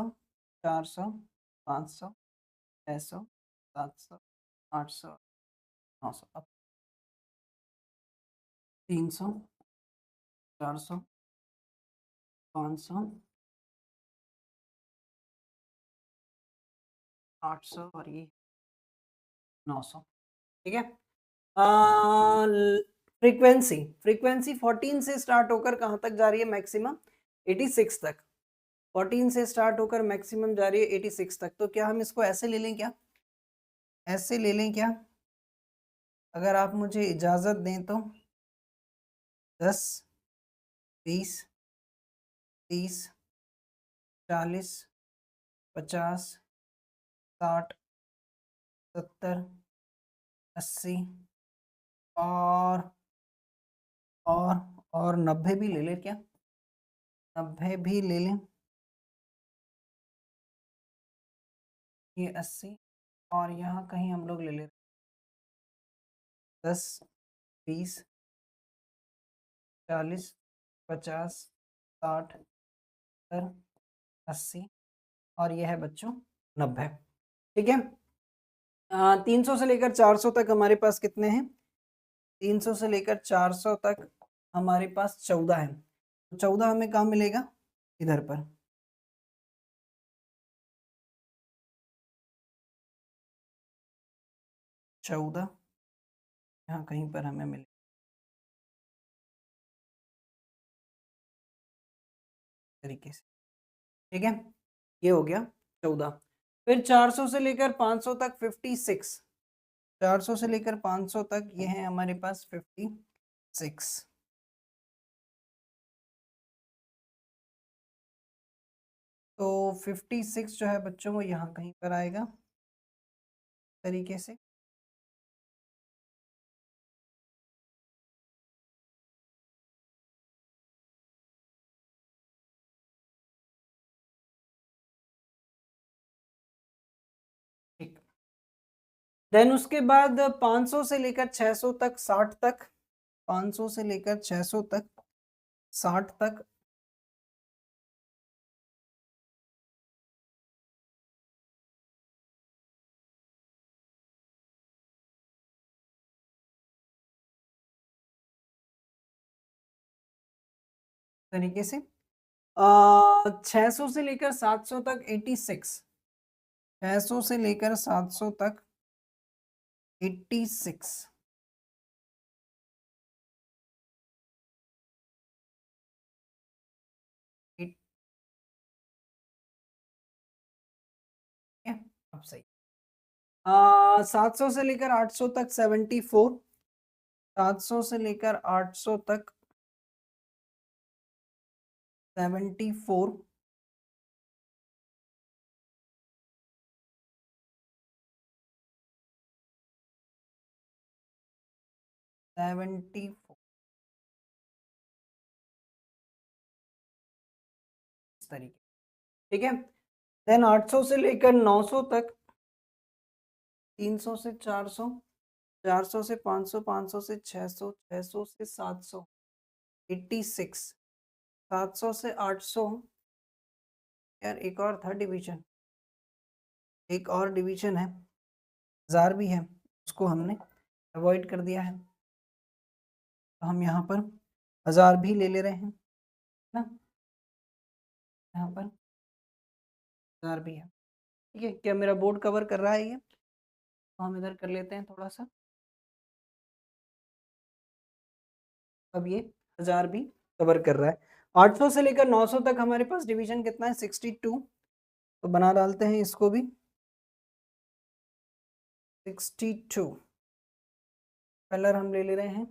400, 500, 600, 700, 800, 900। अब 300, 400, 500, 800 और ये 900। ठीक है, फ्रीक्वेंसी फ्रीक्वेंसी 14 से स्टार्ट होकर कहाँ तक जा रही है? मैक्सिमम 86 तक। 14 से स्टार्ट होकर मैक्सिमम जा रही है 86 तक। तो क्या हम इसको ऐसे ले लें क्या? ऐसे ले लें क्या? अगर आप मुझे इजाज़त दें तो 10, 20, 30, 40, 50, 60, 70, 80 और और 90 भी ले लें क्या? 90 भी ले लें। ये 80 और यहाँ कहीं हम लोग ले लें 10, 20, 40, 50, 60, 70, 80 और ये है बच्चों 90। ठीक है, 300 से लेकर 400 तक हमारे पास कितने हैं? 300 से लेकर 400 तक हमारे पास 14 है। तो 14 हमें कहाँ मिलेगा? इधर पर। 14 यहाँ कहीं पर हमें मिले तरीके से। ठीक है, ये हो गया 14। फिर 400 से लेकर 500 तक 56। 400 से लेकर 500 तक ये है हमारे पास 56। तो 56 जो है बच्चों वो यहाँ कहीं पर आएगा तरीके से। ठीक, देन उसके बाद 500 से लेकर 600 तक 60 तक, 500 से लेकर 600 तक 60 तक। तरीके से 600 से लेकर 700 तक 86। 600 से लेकर 700 तक 86। ठीक है, अब सही। 700 से लेकर 800 तक 74। 700 से लेकर 800 तक 74। 74 इस तरीके। ठीक है, देन 800 से लेकर 900 तक, 300 से 400, 400 से 500, 500 से 600, 600 से 700 86। 700 से 800। यार एक और था डिवीजन, एक और डिवीजन है, जार भी है, उसको हमने अवॉइड कर दिया है। तो हम यहाँ पर 1000 भी ले रहे हैं ना, यहाँ पर 1000 भी है। ठीक है, क्या मेरा बोर्ड कवर कर रहा है ये? तो हम इधर कर लेते हैं थोड़ा सा। अब ये 1000 भी कवर कर रहा है। 800 से लेकर 900 तक हमारे पास डिवीजन कितना है? 62। तो बना डालते हैं इसको भी 62। कलर हम ले रहे हैं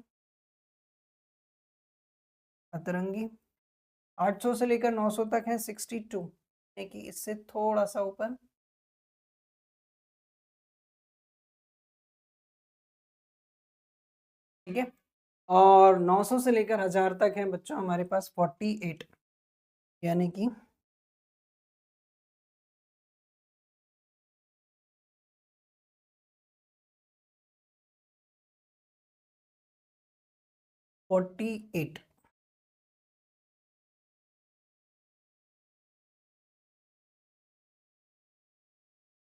अतरंगी। 800 से लेकर 900 तक है 62, यानी कि इससे थोड़ा सा ऊपर। ठीक है, और 900 से लेकर 1000 तक है बच्चों हमारे पास 48, यानी कि फोर्टी एट।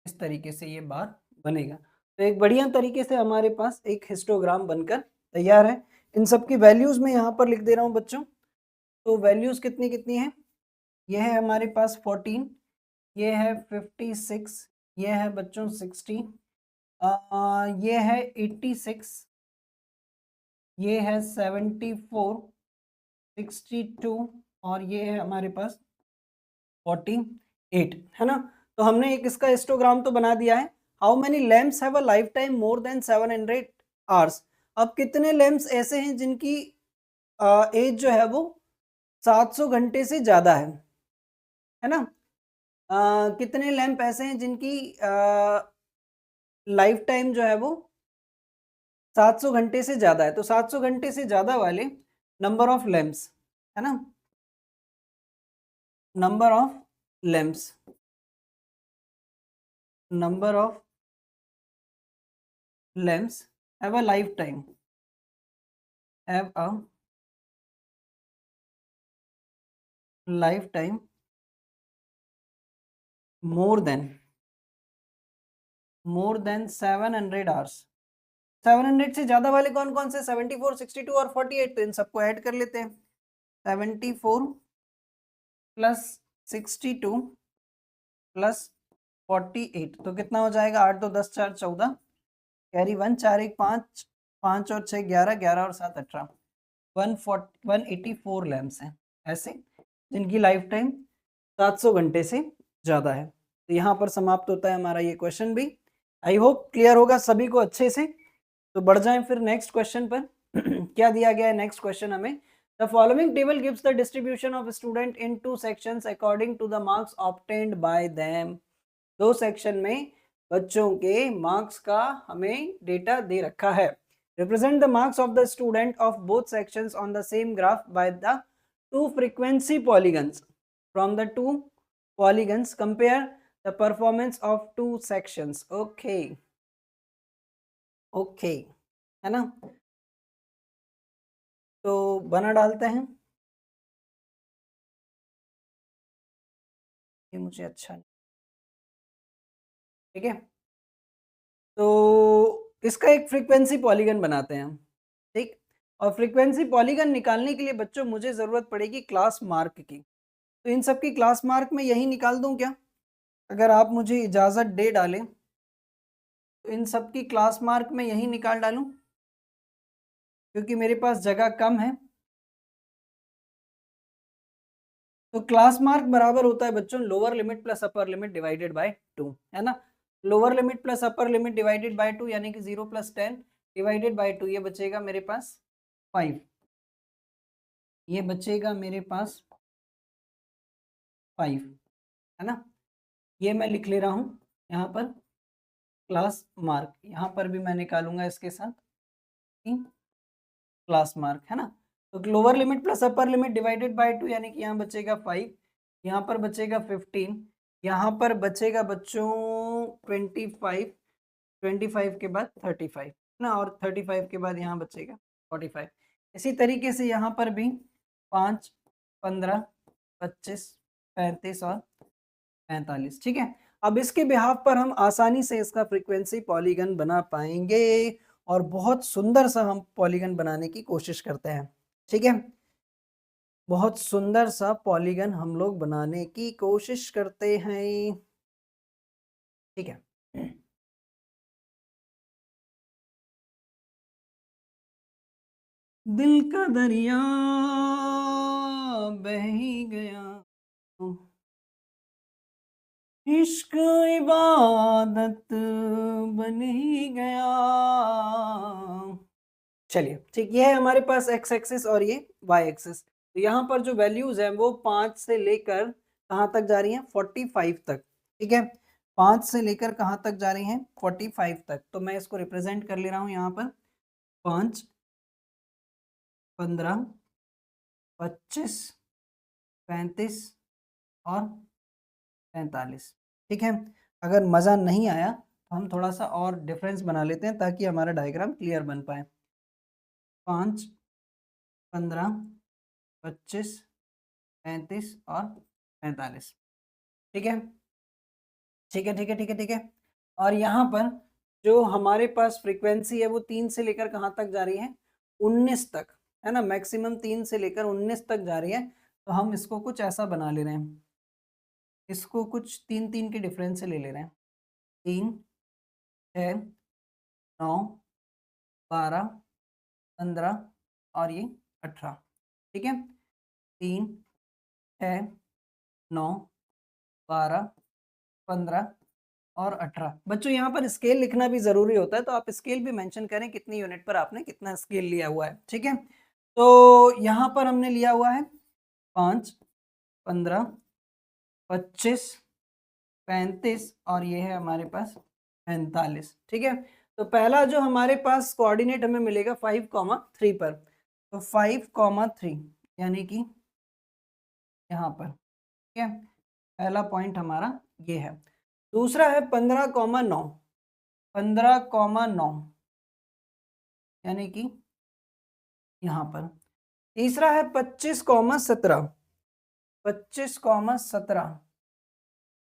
इस तरीके से ये बार बनेगा। तो एक बढ़िया तरीके से हमारे पास एक हिस्टोग्राम बनकर तैयार है। इन सब की वैल्यूज मैं यहाँ पर लिख दे रहा हूँ बच्चों। तो वैल्यूज कितनी कितनी है? ये है हमारे पास 14, ये है 56, ये है बच्चों 60, ये है 86, ये है 74, 62 और ये है हमारे पास 48, है ना। तो हमने एक इसका हिस्टोग्राम तो बना दिया है। How many lamps have a life time more than 700 hours. अब कितने लैम्प्स ऐसे हैं जिनकी एज जो है वो 700 घंटे से ज्यादा है ना। कितने लैंप ऐसे हैं जिनकी लाइफ टाइम जो है वो 700 घंटे से ज्यादा है। तो 700 घंटे से ज्यादा वाले नंबर ऑफ लैंप्स, है ना, number of lamps, number of lamps have a life time, have a life time more than 700 hours. 700 से ज्यादा वाले कौन कौन से? 74, 62 और 48। तो इन सबको ऐड कर लेते हैं। 74 प्लस 62 प्लस 48, तो कितना हो जाएगा? 8 2 10 4 14, कैरी 1, 4 1 5, 5 और 6 11, 11 और 7 18, 184 लैम्प्स हैं ऐसे जिनकी लाइफ टाइम 700 घंटे से ज़्यादा है। तो यहाँ पर समाप्त होता है हमारा ये क्वेश्चन भी। आई होप क्लियर होगा सभी को अच्छे से। तो बढ़ जाएं फिर नेक्स्ट क्वेश्चन पर। क्या दिया गया है नेक्स्ट क्वेश्चन हमें? The following table gives the distribution of student in 2 sections according to the marks obtained by them. 2 section में बच्चों के मार्क्स का हमें डेटा दे रखा है। Represent the marks of the student of both sections on the same graph by the 2 frequency polygons. From the 2 polygons compare the performance of 2 sections. Okay okay, है ना। तो बना डालते हैं। ये मुझे अच्छा नहीं, ठीक है। तो इसका एक फ्रीक्वेंसी पॉलीगन बनाते हैं हम, ठीक। और फ्रीक्वेंसी पॉलीगन निकालने के लिए बच्चों मुझे जरूरत पड़ेगी क्लास मार्क की। तो इन सब की क्लास मार्क में यही निकाल दूं क्या? अगर आप मुझे इजाजत दे डालें तो इन सब की क्लास मार्क में यही निकाल डालूं, क्योंकि मेरे पास जगह कम है। तो क्लास मार्क बराबर होता है बच्चों lower limit plus upper limit divided by 2, है ना। Lower limit plus upper limit divided by 2 यानी कि 0 + 10 डिवाइडेड बाय 2, ये बचेगा मेरे पास 5। ये बचेगा मेरे पास 5, है ना। ये मैं लिख ले रहा हूँ यहाँ पर क्लास मार्क। यहाँ पर भी मैं निकालूंगा इसके साथ क्लास मार्क, है ना। तो lower limit plus upper limit divided by 2 यानी कि यहाँ बचेगा 5, यहाँ पर बचेगा 15, यहाँ पर बचेगा बच्चों 25, 25 के बाद 35 ना, और 35 के बाद यहाँ बचेगा 45। इसी तरीके से यहाँ पर भी 5, 15, 25, 35 और 45, ठीक है। अब इसके बिहाफ पर हम आसानी से इसका फ्रीक्वेंसी पॉलीगन बना पाएंगे और बहुत सुंदर सा हम पॉलीगन बनाने की कोशिश करते हैं, ठीक है। बहुत सुंदर सा पॉलीगन हम लोग बनाने की कोशिश करते हैं। ठीक है। दिल का दरिया बह ही गया, इश्क इबादत बन ही गया। चलिए ठीक, ये है हमारे पास एक्स एक्सिस और ये वाई एक्सिस। तो यहाँ पर जो वैल्यूज हैं वो 5 से लेकर कहाँ तक जा रही हैं, 45 तक। ठीक है, 5 से लेकर कहाँ तक जा रही हैं, 45 तक। तो मैं इसको रिप्रेजेंट कर ले रहा हूँ यहाँ पर 5, 15, 25, 35 और 45। ठीक है, अगर मज़ा नहीं आया तो हम थोड़ा सा और डिफरेंस बना लेते हैं ताकि हमारा डायग्राम क्लियर बन पाए। 5, 15, 25, 35 और 45। ठीक है, ठीक है, ठीक है, ठीक है, ठीक है। और यहाँ पर जो हमारे पास फ्रीक्वेंसी है वो 3 से लेकर कहाँ तक जा रही है, 19 तक, है ना। मैक्सिमम 3 से लेकर 19 तक जा रही है। तो हम इसको कुछ ऐसा बना ले रहे हैं, इसको कुछ 3 के डिफरेंस से ले ले रहे हैं। 3, 6, 9, 12, 15 और ये 18। ठीक है, 3, 6, 9, 12, 15 और 18। बच्चों यहाँ पर स्केल लिखना भी ज़रूरी होता है, तो आप स्केल भी मेंशन करें कितनी यूनिट पर आपने कितना स्केल लिया हुआ है। ठीक है, तो यहाँ पर हमने लिया हुआ है 5, 15, 25, 35 और ये है हमारे पास 45। ठीक है, तो पहला जो हमारे पास कोऑर्डिनेट हमें मिलेगा 5,3 पर, तो 5,3 यानी कि यहाँ पर। ठीक है, पहला पॉइंट हमारा ये है। दूसरा है 15,9, 15,9 यानी कि यहाँ पर। तीसरा है 25,17, 25,17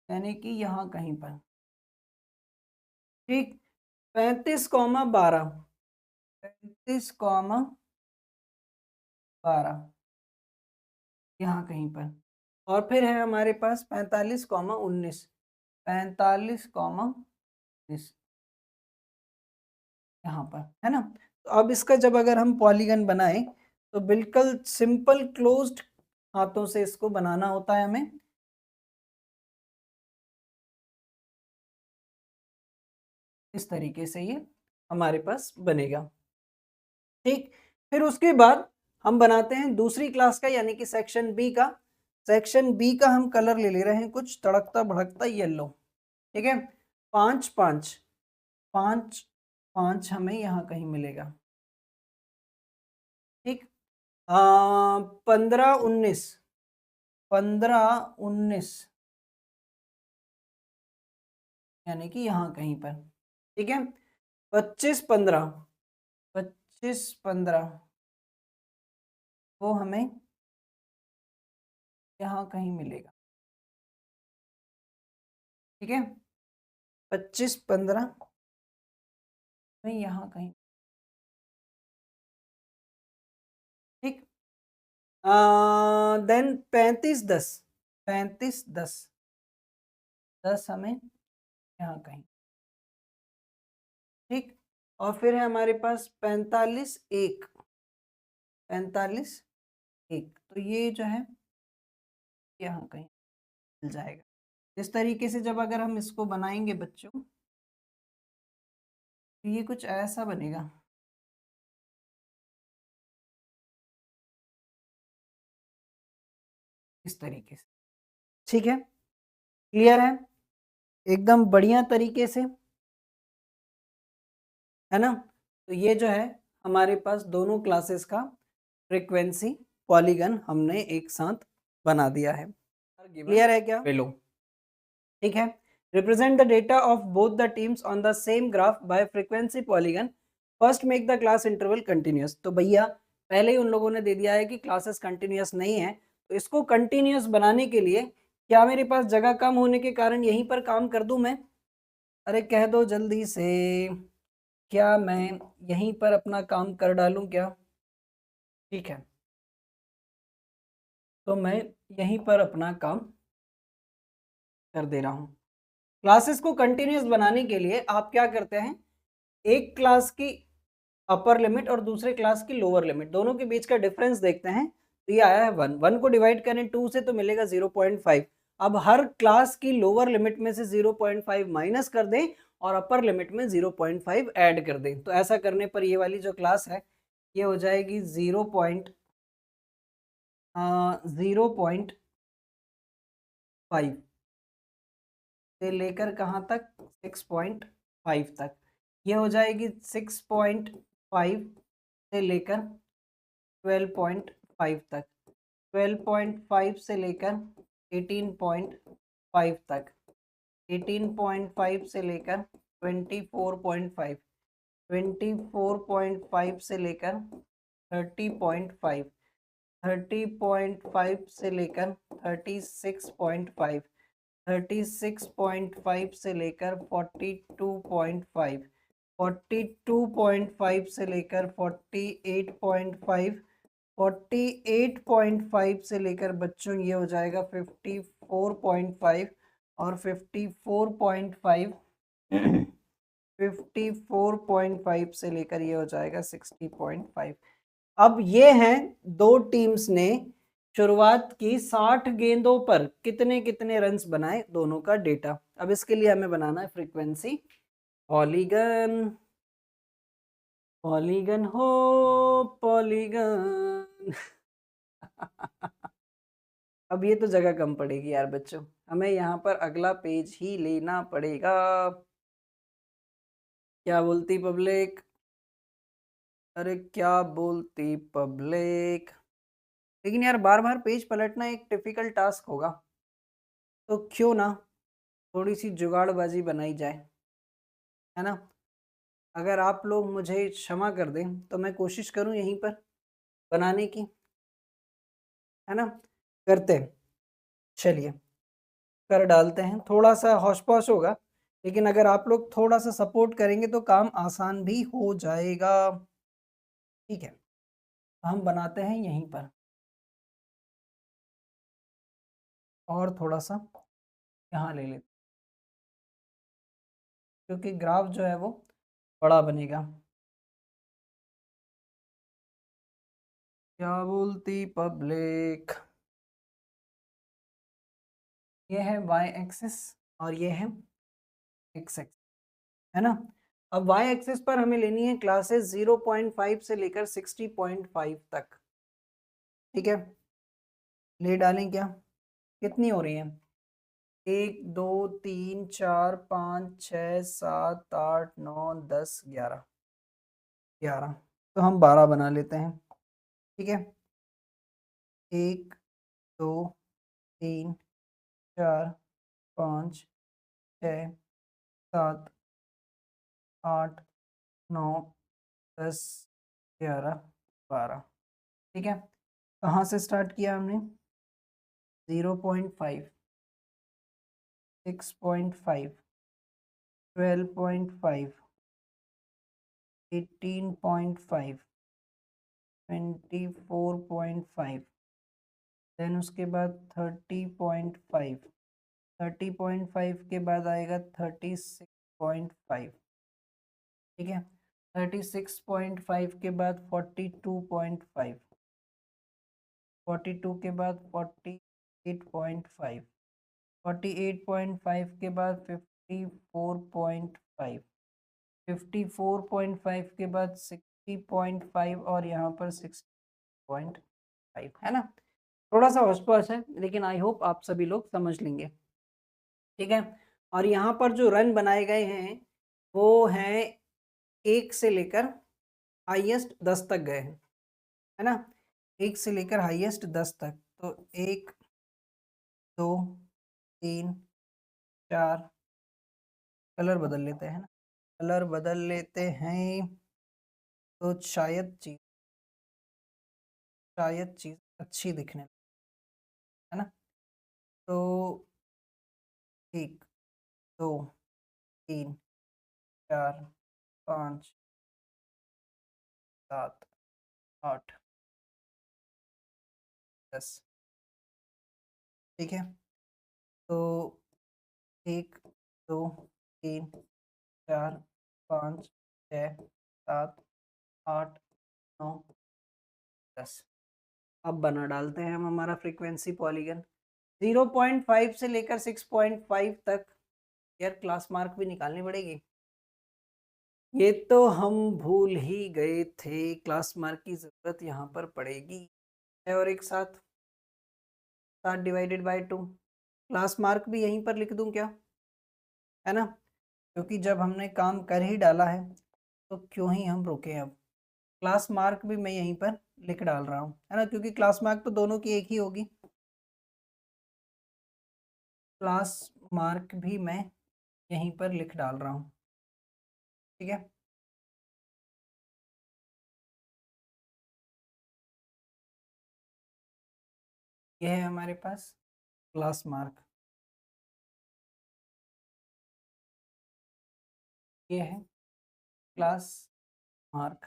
यानी कि यहाँ कहीं पर। ठीक, 35,12, 35,12 यहाँ कहीं पर। और फिर है हमारे पास 45,19, 45,19 यहाँ पर, है ना। तो अब इसका जब अगर हम पॉलीगन बनाएं तो बिल्कुल सिंपल क्लोज्ड हाथों से इसको बनाना होता है हमें। इस तरीके से ये हमारे पास बनेगा। ठीक, फिर उसके बाद हम बनाते हैं दूसरी क्लास का यानी कि सेक्शन बी का। सेक्शन बी का हम कलर ले ले रहे हैं कुछ तड़कता भड़कता येलो। ठीक है, 5, 5, 5, 5 हमें यहाँ कहीं मिलेगा। ठीक, 15, 19, 15, 19 यानी कि यहाँ कहीं पर। ठीक है, 25, 15, 25, 15 वो हमें यहाँ कहीं मिलेगा। ठीक है, 25, 15 में यहाँ कहीं। ठीक, देन 35, 10, 35, 10, 10 हमें यहाँ कहीं। ठीक, और फिर है हमारे पास 45, 1, 45, 1, तो ये जो है यहाँ कहीं मिल जाएगा। इस तरीके से जब अगर हम इसको बनाएंगे बच्चों तो ये कुछ ऐसा बनेगा। इस तरीके से। ठीक है, क्लियर है एकदम बढ़िया तरीके से, है ना। तो ये जो है हमारे पास दोनों क्लासेस का फ्रीक्वेंसी पॉलीगन हमने एक साथ बना दिया है। क्लियर है क्या? बेलो। ठीक है, represent the data of both the teams on the same graph bye frequency polygon, first make the class interval continuous. तो भैया पहले ही उन लोगों ने दे दिया है कि क्लासेस कंटिन्यूअस नहीं है, तो इसको कंटिन्यूअस बनाने के लिए क्या मेरे पास जगह कम होने के कारण यहीं पर काम कर दूं मैं? अरे कह दो जल्दी से, क्या मैं यहीं पर अपना काम कर डालूं क्या? ठीक है, तो मैं यहीं पर अपना काम कर दे रहा हूँ। क्लासेस को कंटिन्यूअस बनाने के लिए आप क्या करते हैं, एक क्लास की अपर लिमिट और दूसरे क्लास की लोअर लिमिट दोनों के बीच का डिफरेंस देखते हैं। तो ये आया है 1, 1 को डिवाइड करें 2 से तो मिलेगा 0.5। अब हर क्लास की लोअर लिमिट में से 0.5 माइनस कर दें और अपर लिमिट में 0.5 ऐड कर दें। तो ऐसा करने पर ये वाली जो क्लास है ये हो जाएगी 0.5 से लेकर कहाँ तक, 6.5 तक। ये हो जाएगी 6.5 से लेकर 12.5 तक, 12.5 से लेकर 18.5 तक, 18.5 से लेकर 24.5, 24.5 से लेकर 30.5, 30.5 से लेकर 36.5, 36.5 से लेकर 42.5, 42.5 से लेकर 48.5, 48.5 से लेकर बच्चों ये हो जाएगा 54.5 और 54.5 54.5 से लेकर ये हो जाएगा 60.5। अब ये हैं दो टीम्स ने शुरुआत की 60 गेंदों पर कितने कितने रन्स बनाए दोनों का डेटा। अब इसके लिए हमें बनाना है फ्रीक्वेंसी पॉलीगन, पॉलीगन हो पॉलीगन। अब ये तो जगह कम पड़ेगी यार बच्चों, हमें यहाँ पर अगला पेज ही लेना पड़ेगा। क्या बोलती पब्लिक, अरे क्या बोलती पब्लिक। लेकिन यार बार बार पेज पलटना एक टिपिकल टास्क होगा, तो क्यों ना थोड़ी सी जुगाड़बाजी बनाई जाए, है ना। अगर आप लोग मुझे क्षमा कर दें तो मैं कोशिश करूं यहीं पर बनाने की, है ना। करते हैं, चलिए कर डालते हैं। थोड़ा सा हौश पौश होगा, लेकिन अगर आप लोग थोड़ा सा सपोर्ट करेंगे तो काम आसान भी हो जाएगा। ठीक है, तो हम बनाते हैं यहीं पर और थोड़ा सा यहाँ ले लेते, क्योंकि ग्राफ जो है वो बड़ा बनेगा। क्या बोलती पब्लिक, ये है y एक्सिस और ये है x एक्सिस, है ना। अब y एक्सिस पर हमें लेनी है क्लासेस 0.5 से लेकर 60.5 तक। ठीक है, ले डालें क्या, कितनी हो रही है, 1 2 3 4 5 6 7 8 9 10 11, 11। तो हम 12 बना लेते हैं। ठीक है, 1 2 3 4 5 6 7 8 9 10 11 12। ठीक है, कहाँ से स्टार्ट किया हमने, 0.5, 6.5, 12.5, 18.5, 24.5, देन उसके बाद 30.5, 30.5 के बाद आएगा 36.5। ठीक है, 36.5 के बाद 42.5, 42 के बाद 48.5, 48.5 के बाद 54.5, 54.5 के बाद 60.5 और यहाँ पर 60.5, है ना। थोड़ा सा होश है, लेकिन आई होप आप सभी लोग समझ लेंगे। ठीक है, और यहाँ पर जो रन बनाए गए हैं वो हैं 1 से लेकर हाईएस्ट 10 तक गए हैं, है ना। 1 से लेकर हाईएस्ट 10 तक, तो 1 2 3 4, कलर बदल लेते हैं ना, कलर बदल लेते हैं तो शायद चीज़ अच्छी दिखने, है ना। तो 1 2 3 4 5 7 8 10, ठीक है, तो 1 2 3 4 5 6 7 8 9 10। अब बना डालते हैं हम हमारा फ्रीक्वेंसी पॉलीगन 0.5 से लेकर 6.5 तक। यार क्लास मार्क भी निकालनी पड़ेगी। ये तो हम भूल ही गए थे, क्लास मार्क की जरूरत यहाँ पर पड़ेगी। और एक साथ 7 डिवाइडेड बाय 2, क्लास मार्क भी यहीं पर लिख दूं क्या, है ना, क्योंकि जब हमने काम कर ही डाला है तो क्यों ही हम रुके। अब क्लास मार्क भी मैं यहीं पर लिख डाल रहा हूँ, है ना, क्योंकि क्लास मार्क तो दोनों की एक ही होगी। क्लास मार्क भी मैं यहीं पर लिख डाल रहा हूँ, ठीक है। यह है हमारे पास क्लास मार्क, ये है क्लास मार्क,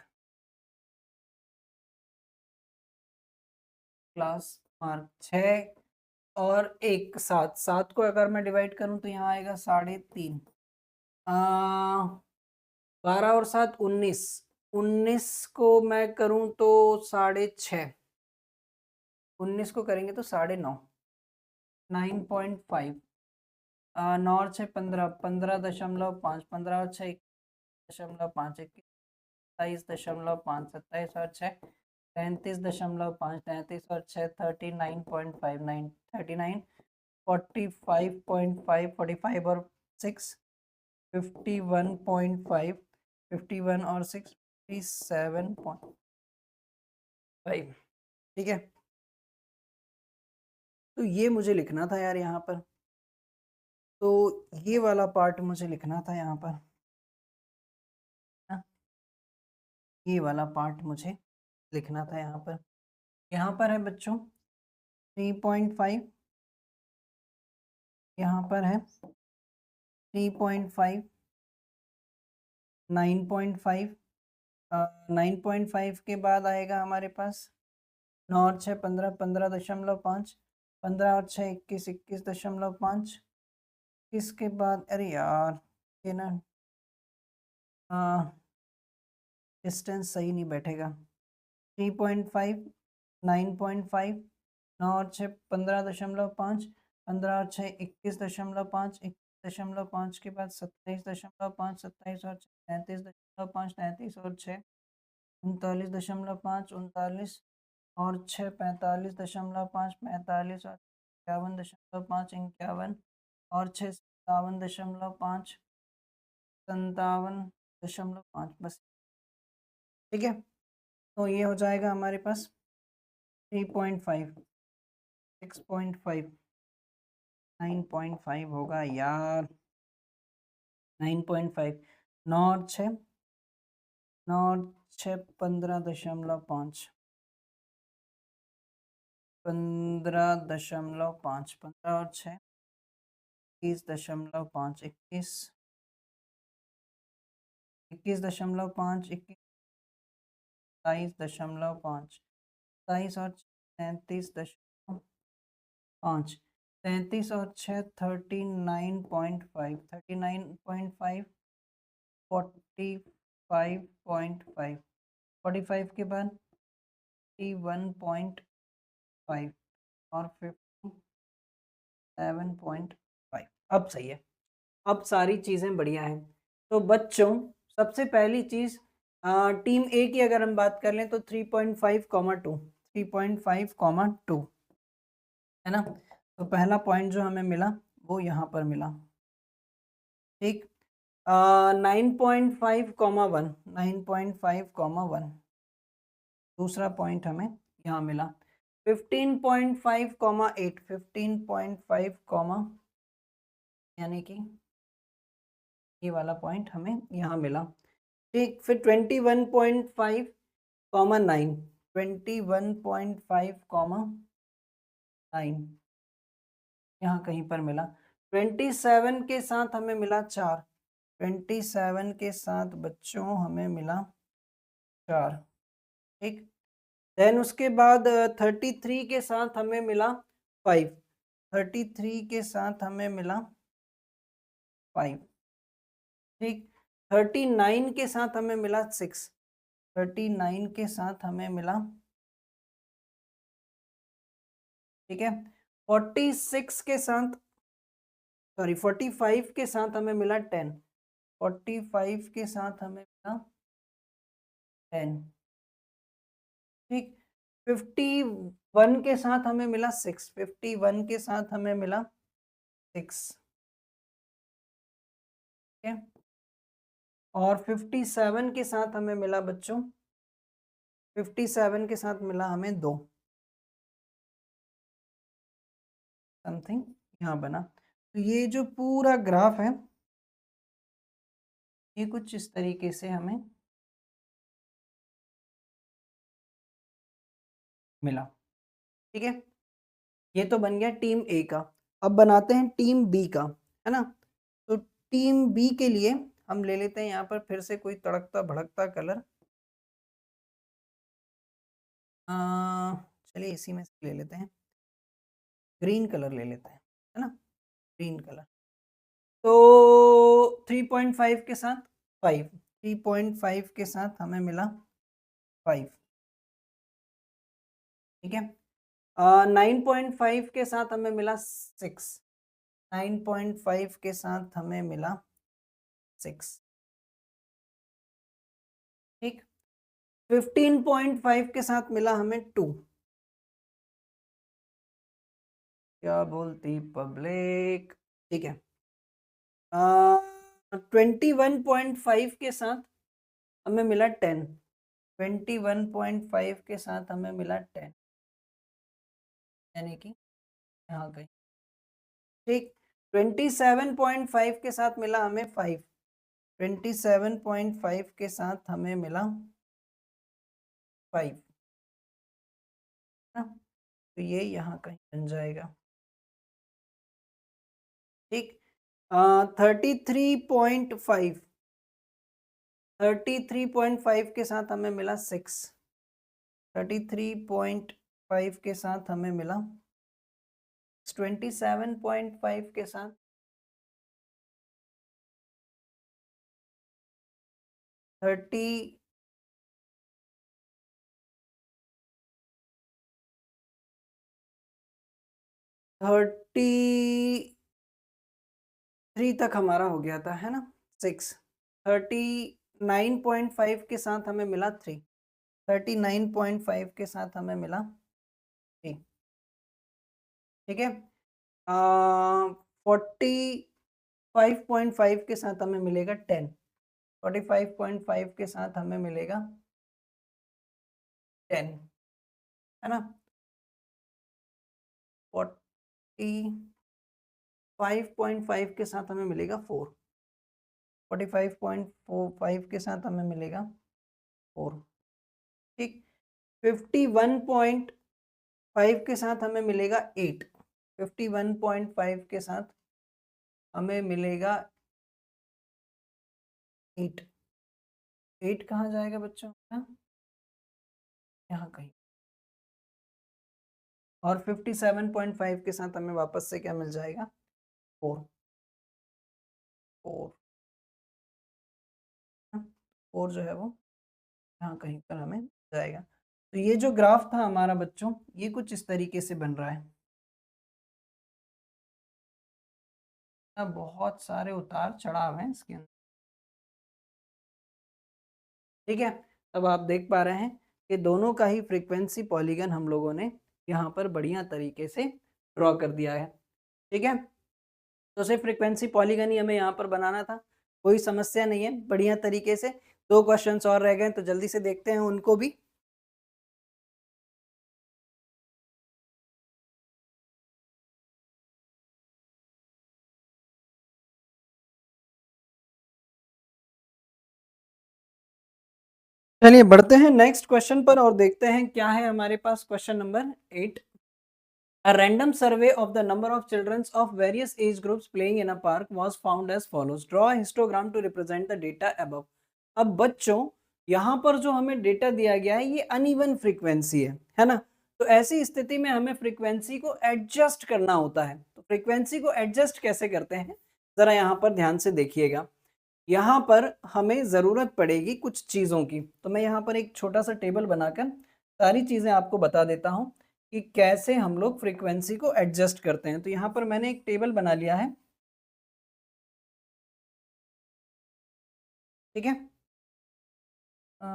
क्लास मार्क 6 और 1 7, 7 को अगर मैं डिवाइड करूं तो यहाँ आएगा 3.5, 12 और 7 19, 19 को मैं करूं तो 6.5, 19 को करेंगे तो 9.5, 9.5, 9 और 6 15, 15.5, 15 और 6 21.5, 27.5, 27 और 6 33.5, 33 और 6 39.5, 39, 45.5, 45 और 6 51.5, 51 और 6 57.5, ठीक है। तो ये मुझे लिखना था यार यहाँ पर, तो ये वाला पार्ट मुझे लिखना था यहाँ पर, ये वाला पार्ट मुझे लिखना था यहाँ पर। यहाँ पर है बच्चों 3.5, यहाँ पर है 3.5, 9.5, 9.5 के बाद आएगा हमारे पास 9 और 6 15, 15.5, 15 और 6 21, 21.5, इसके बाद अरे यार ये ना डिस्टेंस सही नहीं बैठेगा। 3.5, 9.5, 9 और 6 15.5, 15 और 6 21.5, 21.5 के बाद 27.5, 27 और 33.5, 33 और 6 39.5, 39 और 6 45.5, 45 और 51.5, 51 और 6 57.5, 57.5, बस, ठीक है। तो ये हो जाएगा हमारे पास 3.5, 6.5, 9.5 होगा यार, 9.5, 9 और 6, 9 और 6 15.5, 15.5, 15 और 6 21.5, 21, 21.5, 21, 27.5, 27 और 33.5, 33 और 6 39.5, 39.5, 45.5, 45 के बाद 51.5 और 57.5। अब सही है, अब सारी चीज़ें बढ़िया हैं। तो बच्चों सबसे पहली चीज़ टीम ए की अगर हम बात कर लें तो 3.5, 2 है ना। तो पहला पॉइंट जो हमें मिला वो यहाँ पर मिला, ठीक। 9.5, 1 दूसरा पॉइंट हमें यहाँ मिला। 15.5, 8 15.5, यानी कि ये वाला पॉइंट हमें यहाँ मिला, ठीक। फिर 21.5, 9 21.5, 9 यहाँ कहीं पर मिला। 27 के साथ हमें मिला 4, 27 के साथ बच्चों हमें मिला 4, ठीक। देन उसके बाद 33 के साथ हमें मिला 5, 33 के साथ हमें मिला 5, ठीक। 39 के साथ हमें मिला 6, 39 के साथ हमें मिला, ठीक है। 46 के साथ, सॉरी 45 के साथ हमें मिला 10, 45 के साथ हमें मिला 10, ठीक। 51 के साथ हमें मिला 6, 51 के साथ हमें मिला 6, ठीक है। और 57 के साथ हमें मिला बच्चों, 57 के साथ मिला हमें 2, समथिंग यहाँ बना। तो ये जो पूरा ग्राफ है ये कुछ इस तरीके से हमें मिला, ठीक है। ये तो बन गया टीम ए का। अब बनाते हैं टीम बी का, है ना। तो टीम बी के लिए हम ले लेते हैं यहाँ पर फिर से कोई तड़कता भड़कता कलर, चलिए इसी में से ले लेते हैं, ग्रीन कलर ले लेते हैं, है ना, ग्रीन कलर। तो 3.5 के साथ 5, 3.5 के साथ हमें मिला 5, ठीक है। 9.5 के साथ हमें मिला 6, 9.5 के साथ हमें मिला 6, ठीक। 15.5 के साथ मिला हमें 2, क्या बोलती पब्लिक, ठीक है। 21.5 के साथ हमें मिला 10, 21.5 के साथ हमें मिला 10, यानी कि यहाँ गई, ठीक। 27.5 के साथ मिला हमें 5, 27.5 के साथ हमें मिला 5, तो ये यहाँ कहीं बन जाएगा, ठीक। 33.5, 33.5 के साथ हमें मिला 6, 33.5 के साथ हमें मिला 27.5 के साथ 33 तक हमारा हो गया था, है ना। 6, 39.5 के साथ हमें मिला 3, 39.5 के साथ हमें मिला 3, ठीक है। 45.5 के साथ हमें मिलेगा 10, 45.5 के साथ हमें मिलेगा 10, है ना। 45.5 के साथ हमें मिलेगा 4, 45.5 के साथ हमें मिलेगा 4, ठीक। 51.5 के साथ हमें मिलेगा 8, 51.5 के साथ हमें मिलेगा 8, 8 कहाँ जाएगा बच्चों, यहाँ कहीं। और 57.5 के साथ हमें वापस से क्या मिल जाएगा, 4, 4, 4 जो है वो यहाँ कहीं पर हमें जाएगा। तो ये जो ग्राफ था हमारा बच्चों, ये कुछ इस तरीके से बन रहा है। अब बहुत सारे उतार चढ़ाव हैं इसके अंदर, ठीक है। अब आप देख पा रहे हैं कि दोनों का ही फ्रीक्वेंसी पॉलीगन हम लोगों ने यहाँ पर बढ़िया तरीके से ड्रॉ कर दिया है, ठीक है। तो सिर्फ फ्रीक्वेंसी पॉलीगन ही हमें यहाँ पर बनाना था, कोई समस्या नहीं है, बढ़िया तरीके से। 2 क्वेश्चंस और रह गए तो जल्दी से देखते हैं उनको भी। चलिए बढ़ते हैं नेक्स्ट क्वेश्चन पर और देखते हैं क्या है हमारे पास। Question number 8, A random survey of the number of children of various age groups playing in a park was found as follows. Draw a histogram to represent the data above. अब बच्चों यहाँ पर जो हमें डेटा दिया गया है ये अनइवन फ्रीक्वेंसी है ना। तो ऐसी स्थिति में हमें फ्रीक्वेंसी को एडजस्ट करना होता है। तो फ्रीक्वेंसी को एडजस्ट कैसे करते हैं, ज़रा यहाँ पर ध्यान से देखिएगा। यहाँ पर हमें ज़रूरत पड़ेगी कुछ चीज़ों की, तो मैं यहाँ पर एक छोटा सा टेबल बनाकर सारी चीज़ें आपको बता देता हूँ कि कैसे हम लोग फ्रीक्वेंसी को एडजस्ट करते हैं। तो यहाँ पर मैंने एक टेबल बना लिया है, ठीक है। अ,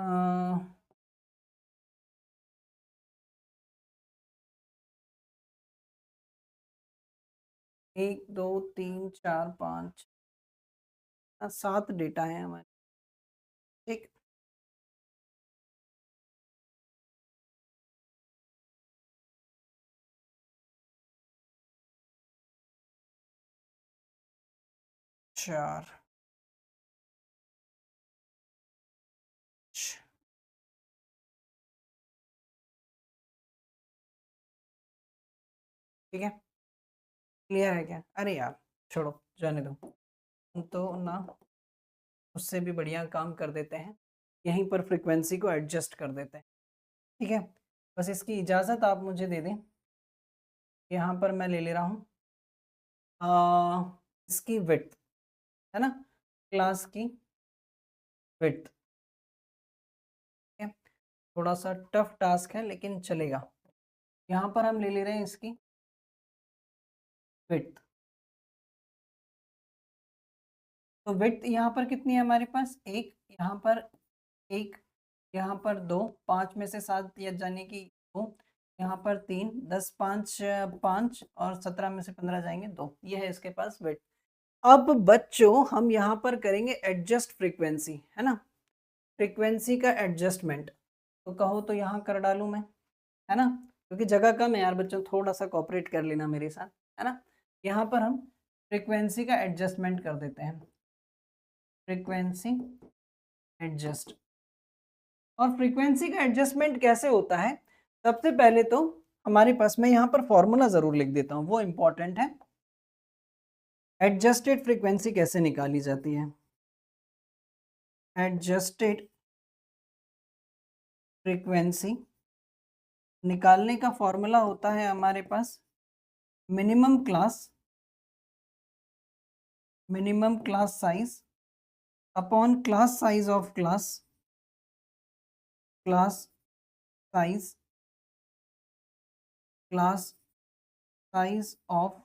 1 2 3 4 5 7 डेटा है हमारे, ठीक। चार, ठीक है। क्लियर है क्या? अरे यार छोड़ो, जाने दो। हम तो ना उससे भी बढ़िया काम कर देते हैं, यहीं पर फ्रीक्वेंसी को एडजस्ट कर देते हैं, ठीक है। बस इसकी इजाज़त आप मुझे दे दें। यहाँ पर मैं ले ले रहा हूँ इसकी विड्थ, है ना, क्लास की विड्थ, ठीक है। थोड़ा सा टफ टास्क है लेकिन चलेगा। यहाँ पर हम ले ले रहे हैं इसकी विड्थ। तो विड्थ यहाँ पर कितनी है हमारे पास, एक, यहाँ पर एक, यहाँ पर दो, 5 में से 7 या जाने की 2, यहाँ पर 3, 10 5 5 और 17 में से 15 जाएंगे 2, ये है इसके पास विड्थ। अब बच्चों हम यहाँ पर करेंगे एडजस्ट फ्रीक्वेंसी, है ना, फ्रीक्वेंसी का एडजस्टमेंट। तो कहो तो यहाँ कर डालूँ मैं, है ना, क्योंकि जगह कम है यार बच्चों, थोड़ा सा कोऑपरेट कर लेना मेरे साथ, है ना। यहाँ पर हम फ्रीक्वेंसी का एडजस्टमेंट कर देते हैं, फ्रीक्वेंसी एडजस्ट। और फ्रीक्वेंसी का एडजस्टमेंट कैसे होता है, सबसे पहले तो हमारे पास, मैं यहाँ पर फॉर्मूला ज़रूर लिख देता हूँ, वो इम्पॉर्टेंट है। एडजस्टेड फ्रीक्वेंसी कैसे निकाली जाती है, एडजस्टेड फ्रीक्वेंसी निकालने का फॉर्मूला होता है हमारे पास minimum class size upon class size of class size class size of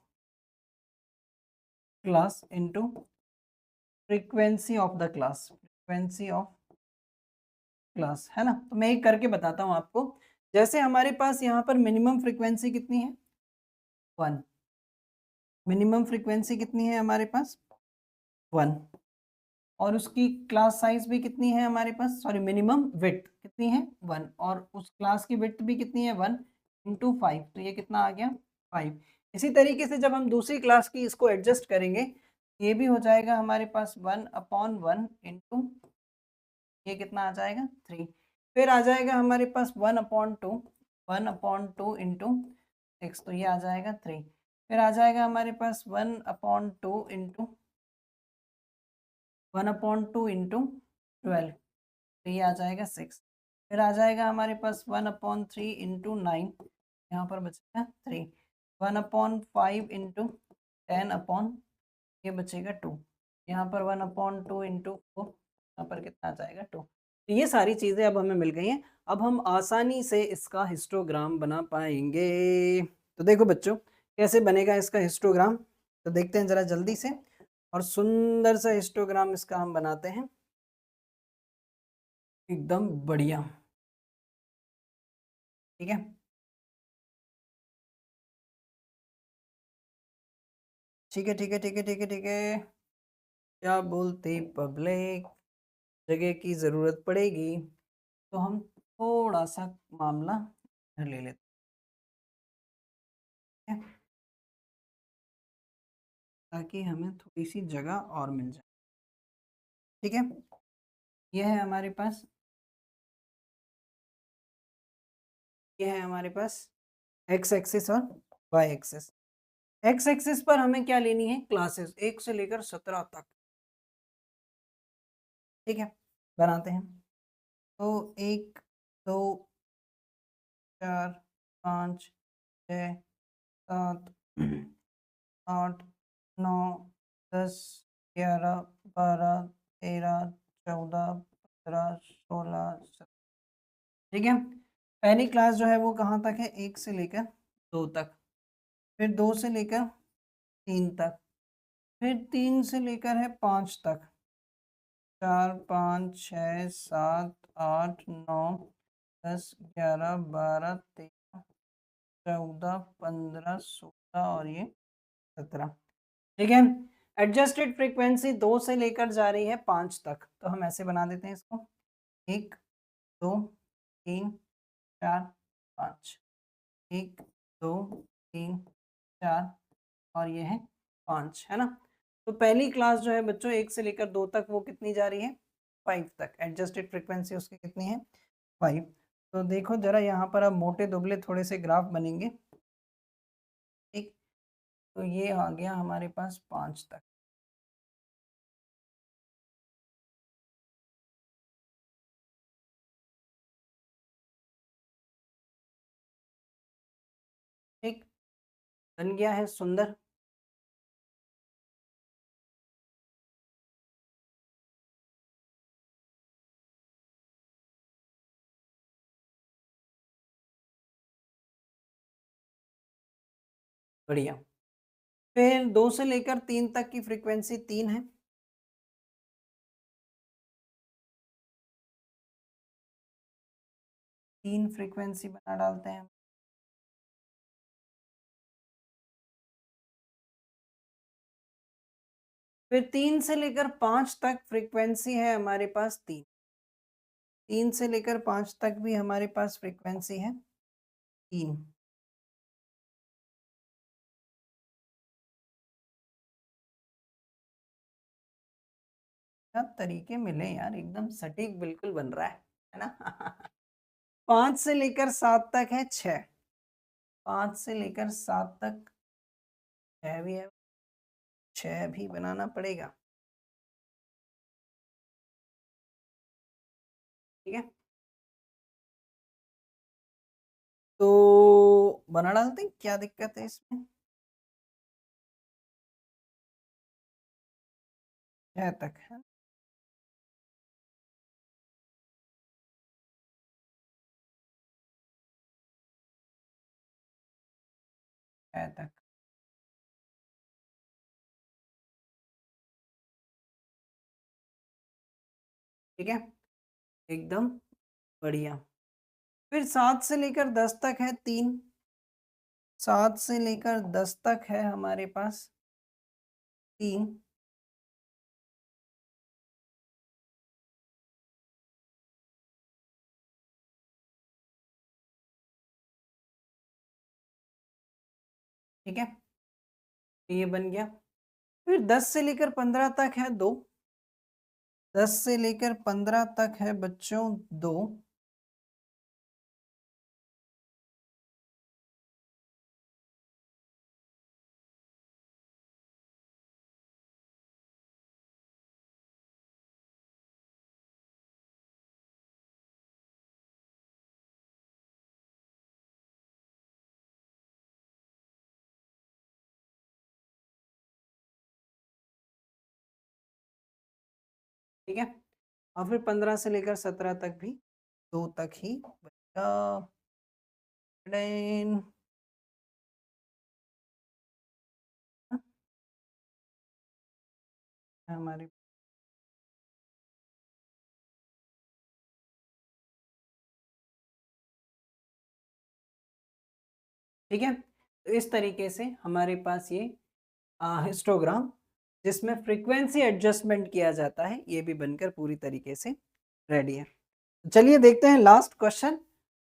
class into frequency of the class, frequency of class, है ना। तो मैं एक करके बताता हूँ आपको। जैसे हमारे पास यहाँ पर मिनिमम फ्रीक्वेंसी कितनी है, 1, मिनिमम फ्रीक्वेंसी कितनी है हमारे पास, 1, और उसकी क्लास साइज भी कितनी है हमारे पास, सॉरी मिनिमम विड्थ कितनी है, 1, और उस क्लास की विड्थ भी कितनी है, 1 इंटू 5, तो ये कितना आ गया, 5। इसी तरीके से जब हम दूसरी क्लास की इसको एडजस्ट करेंगे, ये भी हो जाएगा हमारे पास 1/1 इंटू, ये कितना आ जाएगा, 3। फिर आ जाएगा हमारे पास 1/2 इंटू 6, तो ये आ जाएगा 3। फिर आ जाएगा हमारे पास 1/2 इंटू 12 तो ये आ जाएगा 6। फिर आ जाएगा हमारे पास 1/3 इंटू 9, यहाँ पर बचेगा 3। 1/5 इंटू 10 ये बचेगा 2। यहाँ पर 1/2 इंटू 4, यहाँ पर कितना आ जाएगा, 2। तो ये सारी चीज़ें अब हमें मिल गई हैं। अब हम आसानी से इसका हिस्टोग्राम बना पाएंगे। तो देखो बच्चों, कैसे बनेगा इसका हिस्टोग्राम, तो देखते हैं ज़रा जल्दी से, और सुंदर सा हिस्टोग्राम इसका हम बनाते हैं, एकदम बढ़िया, ठीक है। ठीक है, ठीक है, ठीक है, ठीक है, ठीक है। क्या बोलते पब्लिक, जगह की ज़रूरत पड़ेगी, तो हम थोड़ा सा मामला इधर ले लेते हैं, ताकि हमें थोड़ी सी जगह और मिल जाए, ठीक है। ये है हमारे पास, ये है हमारे पास एक्स एक्सिस और वाई एक्सिस। एक्स एक्सिस पर हमें क्या लेनी है, क्लासेस 1 से लेकर 17 तक, ठीक है। बनाते हैं, तो 1 2 4 5 6 7 8 9 10 11 12 13 14 15 16 17। ठीक है, पहली क्लास जो है वो कहाँ तक है, 1 से लेकर 2 तक, फिर 2 से लेकर 3 तक, फिर 3 से लेकर है 5 तक, 4 5 6 7 8 9 10 11 12 13 14 15 16 और ये 17। ठीक है, एडजस्टेड फ्रीक्वेंसी 2 से लेकर जा रही है 5 तक, तो हम ऐसे बना देते हैं इसको, 1 2 3 4 5, 1 2 3 4 और ये है 5, है ना। तो पहली क्लास जो है बच्चों 1 से लेकर 2 तक वो कितनी जा रही है, 5 तक, एडजस्टेड फ्रीक्वेंसी उसकी कितनी है, 5। तो देखो जरा यहाँ पर अब मोटे दुबले थोड़े से ग्राफ बनेंगे, ठीक। तो ये आ गया हमारे पास 5 तक, ठीक, बन गया है सुंदर। बढ़िया, फिर 2 से लेकर 3 तक की फ्रीक्वेंसी 3 है, 3 फ्रीक्वेंसी बना डालते हैं। फिर 3 से लेकर 5 तक फ्रीक्वेंसी है हमारे पास 3, 3 से लेकर 5 तक भी हमारे पास फ्रीक्वेंसी है 3। क्या तरीके मिले यार, एकदम सटीक बिल्कुल बन रहा है ना। 5 से लेकर 7 तक है 6, 5 से लेकर 7 तक 6 भी है, 6 भी बनाना पड़ेगा, ठीक है। तो बना डालते हैं, क्या दिक्कत है इसमें, 6 तक है, 6 तक, ठीक है, एकदम बढ़िया। फिर 7 से लेकर 10 तक है 3, 7 से लेकर 10 तक है हमारे पास 3, ठीक है, ये बन गया। फिर 10 से लेकर 15 तक है 2, 10 से लेकर 15 तक है बच्चों 2, ठीक है, और फिर 15 से लेकर 17 तक भी 2 तक ही बचा। देन हमारी, ठीक है। तो इस तरीके से हमारे पास ये हिस्टोग्राम जिसमें फ्रीक्वेंसी एडजस्टमेंट किया जाता है ये भी बनकर पूरी तरीके से रेडी है। चलिए देखते हैं लास्ट क्वेश्चन,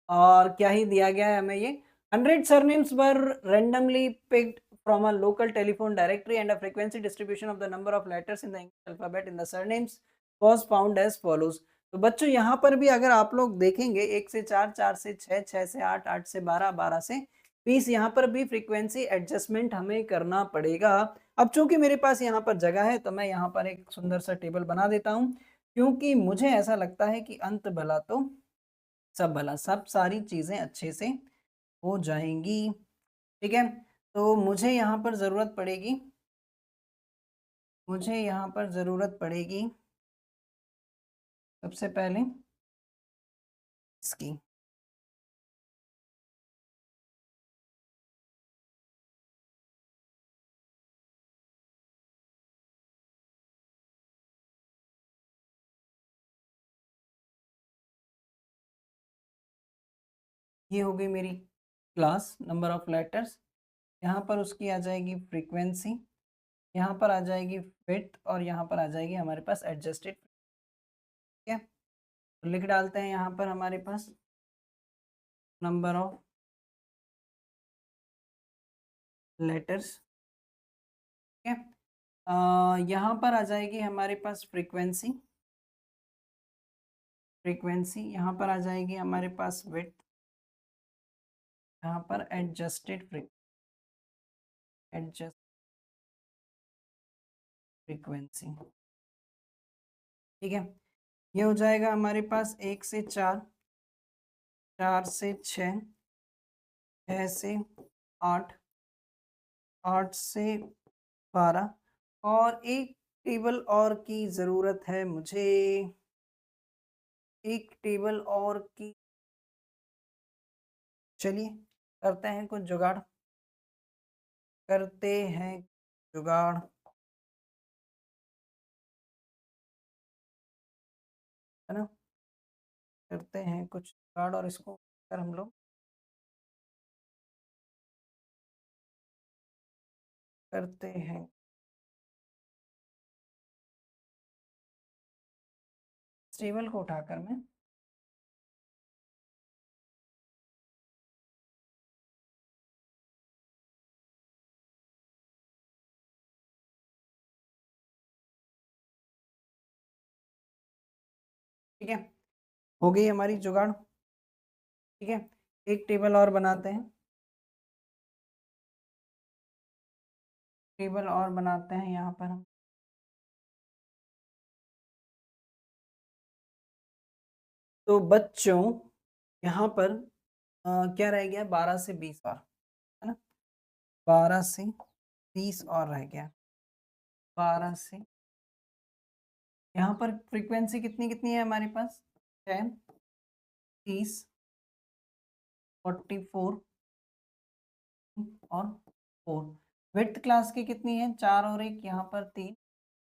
और क्या ही दिया गया है हमें ये, 100 surnames were randomly picked from a local telephone directory and a frequency distribution of the number of letters in the English alphabet in the surnames was found as follows। तो बच्चों यहाँ पर भी अगर आप लोग देखेंगे 1 से 4, 4 से 6, 6 से 8, 8 से 12, 12 से 20, यहाँ पर भी फ्रीक्वेंसी एडजस्टमेंट हमें करना पड़ेगा। अब चूंकि मेरे पास यहाँ पर जगह है तो मैं यहाँ पर एक सुंदर सा टेबल बना देता हूँ, क्योंकि मुझे ऐसा लगता है कि अंत भला तो सब भला, सब सारी चीज़ें अच्छे से हो जाएंगी। ठीक है, तो मुझे यहाँ पर ज़रूरत पड़ेगी, सबसे पहले इसकी। ये हो गई मेरी क्लास, नंबर ऑफ लेटर्स। यहाँ पर उसकी आ जाएगी फ्रीक्वेंसी, यहाँ पर आ जाएगी विड्थ, और यहाँ पर आ जाएगी हमारे पास एडजस्टेड। ठीक है, तो लिख डालते हैं यहाँ पर हमारे पास नंबर ऑफ लेटर्स। ठीक है, यहाँ पर आ जाएगी हमारे पास फ्रीक्वेंसी, यहाँ पर आ जाएगी हमारे पास विड्थ, यहाँ पर एडजस्टेड फ्रीक्वेंसी। ठीक है, ये हो जाएगा हमारे पास 1 से 4, 4 से 6, 6 से 8, 8 से 12, और एक टेबल और की ज़रूरत है मुझे, एक टेबल और की। चलिए करते हैं कुछ जुगाड़, करते हैं जुगाड़। है ना, करते हैं कुछ जुगाड़ और इसको कर हम लोग करते हैं। इस टेबल को उठाकर मैं ठीक है, हो गई हमारी जुगाड़। ठीक है, एक टेबल और बनाते हैं, यहाँ पर हम। तो बच्चों यहाँ पर क्या रह गया, 12 से 20 और, है ना, 12 से 20 और रह गया, 12 से। यहाँ पर फ्रीक्वेंसी कितनी कितनी है हमारे पास, 10, 30, 44 और 4। विड्थ क्लास की कितनी है, 4 और 1, यहाँ पर 3,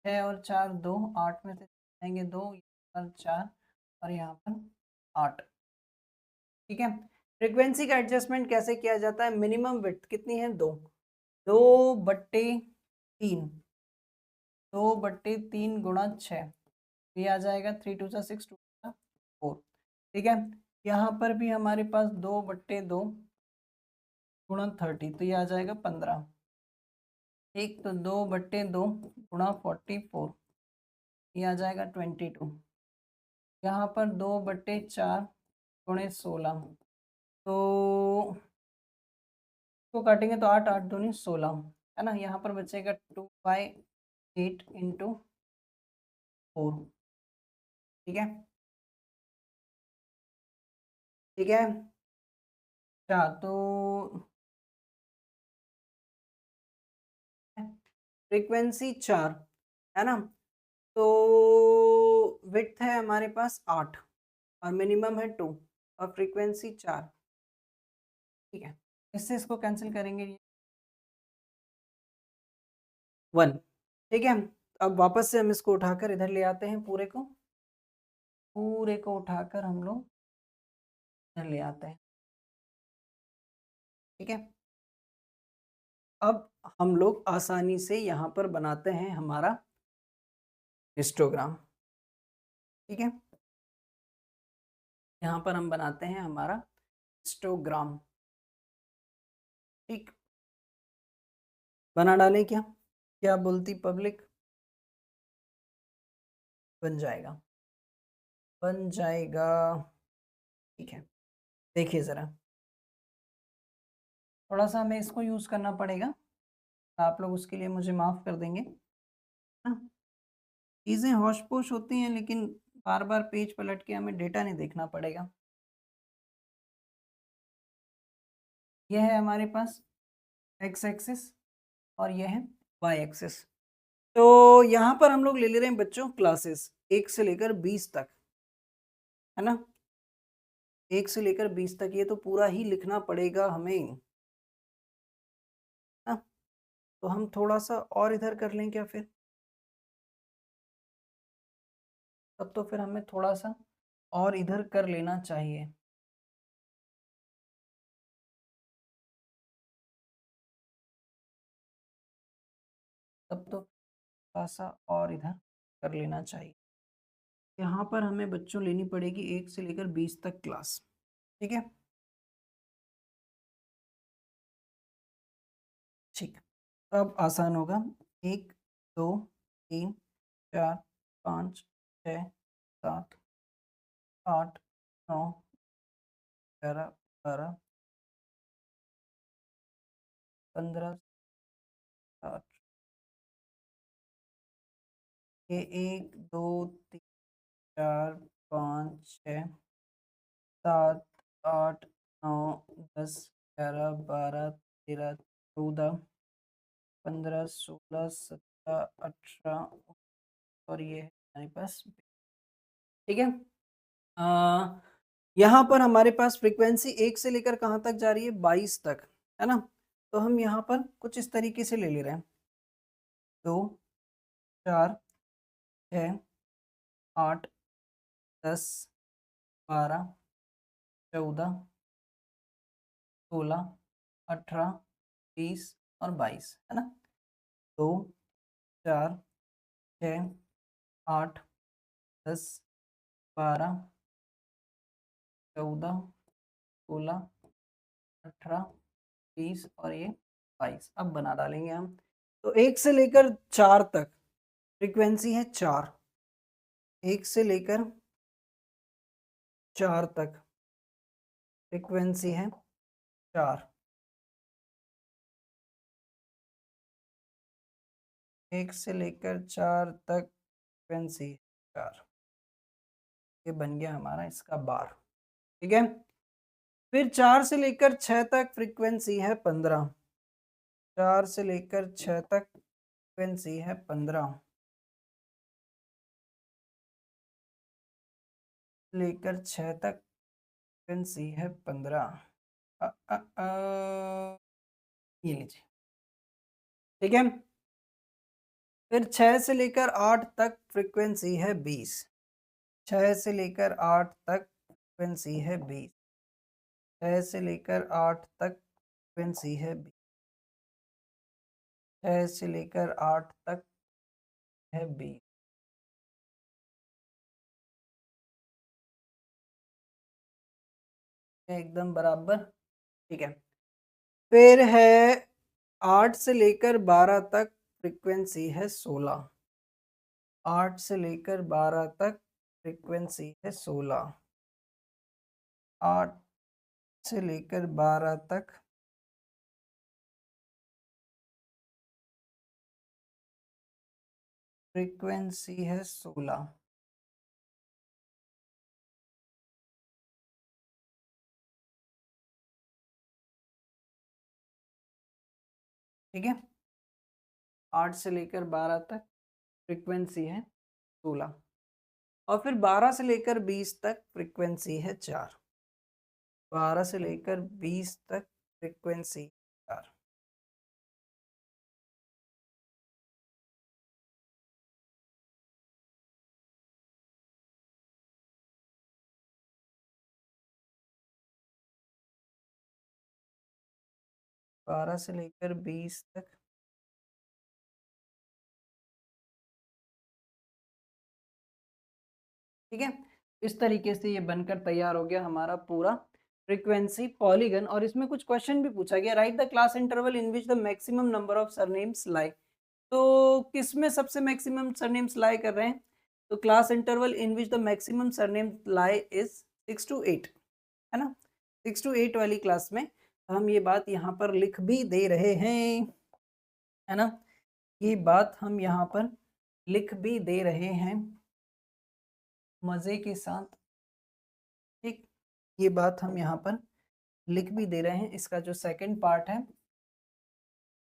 6 और 4 2, 8 में से जाएंगे 2, यहाँ पर 4 और यहाँ पर 8। ठीक है, फ्रीक्वेंसी का एडजस्टमेंट कैसे किया जाता है, मिनिमम विड्थ कितनी है, 2, 2/3, 2/3 गुणा 6, ये आ जाएगा 3 2 6 2 4। ठीक है, यहाँ पर भी हमारे पास 2/2 गुणा 30, तो ये आ जाएगा 15। ठीक, तो 2/2 गुणा 44, ये आ जाएगा 22। यहाँ पर 2/4 गुणे 16, तो इसको काटेंगे तो 8 8 दूनी 16, है ना, यहाँ पर बचेगा 2/8 इंटू 4। ठीक है, ठीक है, अच्छा तो फ्रीक्वेंसी 4, है ना, तो विड्थ है हमारे पास 8 और मिनिमम है 2 और फ्रीक्वेंसी 4। ठीक है, इससे इसको कैंसिल करेंगे, 1। ठीक है, अब वापस से हम इसको उठाकर इधर ले आते हैं, पूरे को उठाकर हम लोग इधर ले आते हैं। ठीक है, अब हम लोग आसानी से यहाँ पर बनाते हैं हमारा हिस्टोग्राम। ठीक है, यहाँ पर हम बनाते हैं हमारा हिस्टोग्राम। ठीक, बना डालें क्या, क्या बोलती पब्लिक, बन जाएगा, बन जाएगा। ठीक है, देखिए ज़रा, थोड़ा सा हमें इसको यूज़ करना पड़ेगा, आप लोग उसके लिए मुझे माफ़ कर देंगे। हाँ, चीज़ें होश-पोश होती हैं, लेकिन बार-बार पेज पलट के हमें डेटा नहीं देखना पड़ेगा। ये है हमारे पास एक्स एक्सिस और ये है वाई एक्सिस। तो यहाँ पर हम लोग ले ले रहे हैं बच्चों क्लासेस 1 से लेकर 20 तक, है ना? 1 से लेकर 20 तक, ये तो पूरा ही लिखना पड़ेगा हमें, ना? तो हम थोड़ा-सा और इधर कर लें क्या फिर? तब तो फिर हमें थोड़ा-सा और इधर कर लेना चाहिए। तब तो थोड़ा-सा और इधर कर लेना चाहिए। यहाँ पर हमें बच्चों लेनी पड़ेगी 1 से लेकर 20 तक क्लास, ठीक है? ठीक। अब आसान होगा। 1, 2, 3, 4, 5, 6, 7, 8, 9, 11, 12, 15, 7। ये 1, 2, 3, 4, 5, 6, 7, 8, 9, 10, 11, 12, 13, 14, 15, 16, 17, 18 और ये है हमारे पास, ठीक है? अ, यहाँ पर हमारे पास फ्रीक्वेंसी 1 से लेकर कहाँ तक जा रही है? 22 तक, है ना? तो हम यहाँ पर कुछ इस तरीके से ले ले रहे हैं। 2, 4, 6, 8, 10, 12, 14, 16, 18, 20 और 22, है ना? 2, 4, 6, 8, 10, 12, 14, 16, 18, 20 और ये 22। अब बना डालेंगे हम। तो 1 से लेकर 4 तक फ्रीक्वेंसी है 4। 1 से लेकर 4 तक फ्रीक्वेंसी है 4। 1 से लेकर 4 तक फ्रीक्वेंसी 4। ये बन गया हमारा इसका बार, ठीक है? फिर 4 से लेकर 6 तक फ्रीक्वेंसी है 15। 4 से लेकर 6 तक फ्रीक्वेंसी है 15। लेकर 6 तक फ्रीक्वेंसी है 15। ये लीजिए, ठीक है? फिर 6 से लेकर 8 तक फ्रीक्वेंसी है 20। 6 से लेकर 8 तक फ्रीक्वेंसी है 20। 6 से लेकर 8 तक फ्रीक्वेंसी है 20। 6 से लेकर 8 तक है 20। एकदम बराबर, ठीक है? फिर है 8 से लेकर 12 तक फ्रीक्वेंसी है 16। 8 से लेकर 12 तक फ्रीक्वेंसी है 16। 8 से लेकर 12 तक फ्रीक्वेंसी है 16। ठीक है? 8 से लेकर 12 तक फ्रीक्वेंसी है 16 और फिर 12 से लेकर 20 तक फ्रीक्वेंसी है 4। 12 से लेकर 20 तक फ्रीक्वेंसी 4। बारह से लेकर 20 तक ठीक है? इस तरीके से ये बनकर तैयार हो गया हमारा पूरा फ्रीक्वेंसी पॉलीगन और इसमें कुछ क्वेश्चन भी पूछा गया। Write the class interval in which the maximum number of surnames lie. तो किसमें सबसे मैक्सिमम सरनेम्स लाई कर रहे हैं? तो class interval in which the maximum surname lie is 6 to 8, है ना? 6 to 8 वाली क्लास में हम ये बात यहाँ पर लिख भी दे रहे हैं, है ना? ये बात हम यहाँ पर लिख भी दे रहे हैं मजे के साथ, ठीक? ये बात हम यहाँ पर लिख भी दे रहे हैं। इसका जो सेकंड पार्ट है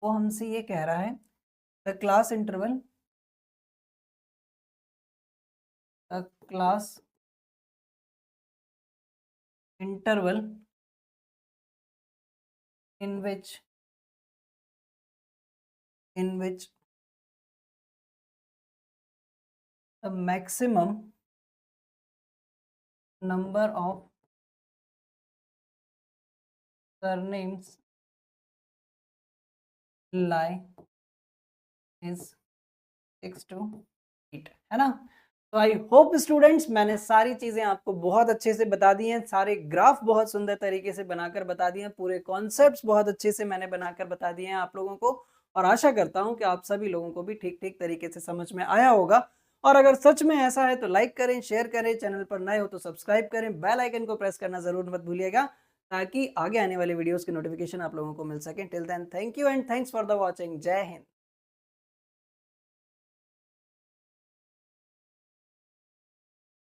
वो हमसे ये कह रहा है the class interval in which the maximum number of surnames lie is 6 to 8, है ना। तो आई होप स्टूडेंट्स मैंने सारी चीजें आपको बहुत अच्छे से बता दी हैं, सारे ग्राफ बहुत सुंदर तरीके से बनाकर बता दिए हैं, पूरे कॉन्सेप्ट्स बहुत अच्छे से मैंने बनाकर बता दिए हैं आप लोगों को, और आशा करता हूं कि आप सभी लोगों को भी ठीक ठीक तरीके से समझ में आया होगा। और अगर सच में ऐसा है तो लाइक करें, शेयर करें, चैनल पर नए हो तो सब्सक्राइब करें, बेल आइकन को प्रेस करना जरूर मत भूलिएगा ताकि आगे आने वाले वीडियोस की नोटिफिकेशन आप लोगों को मिल सके। Till then thank you and thanks for the watching. जय हिंद।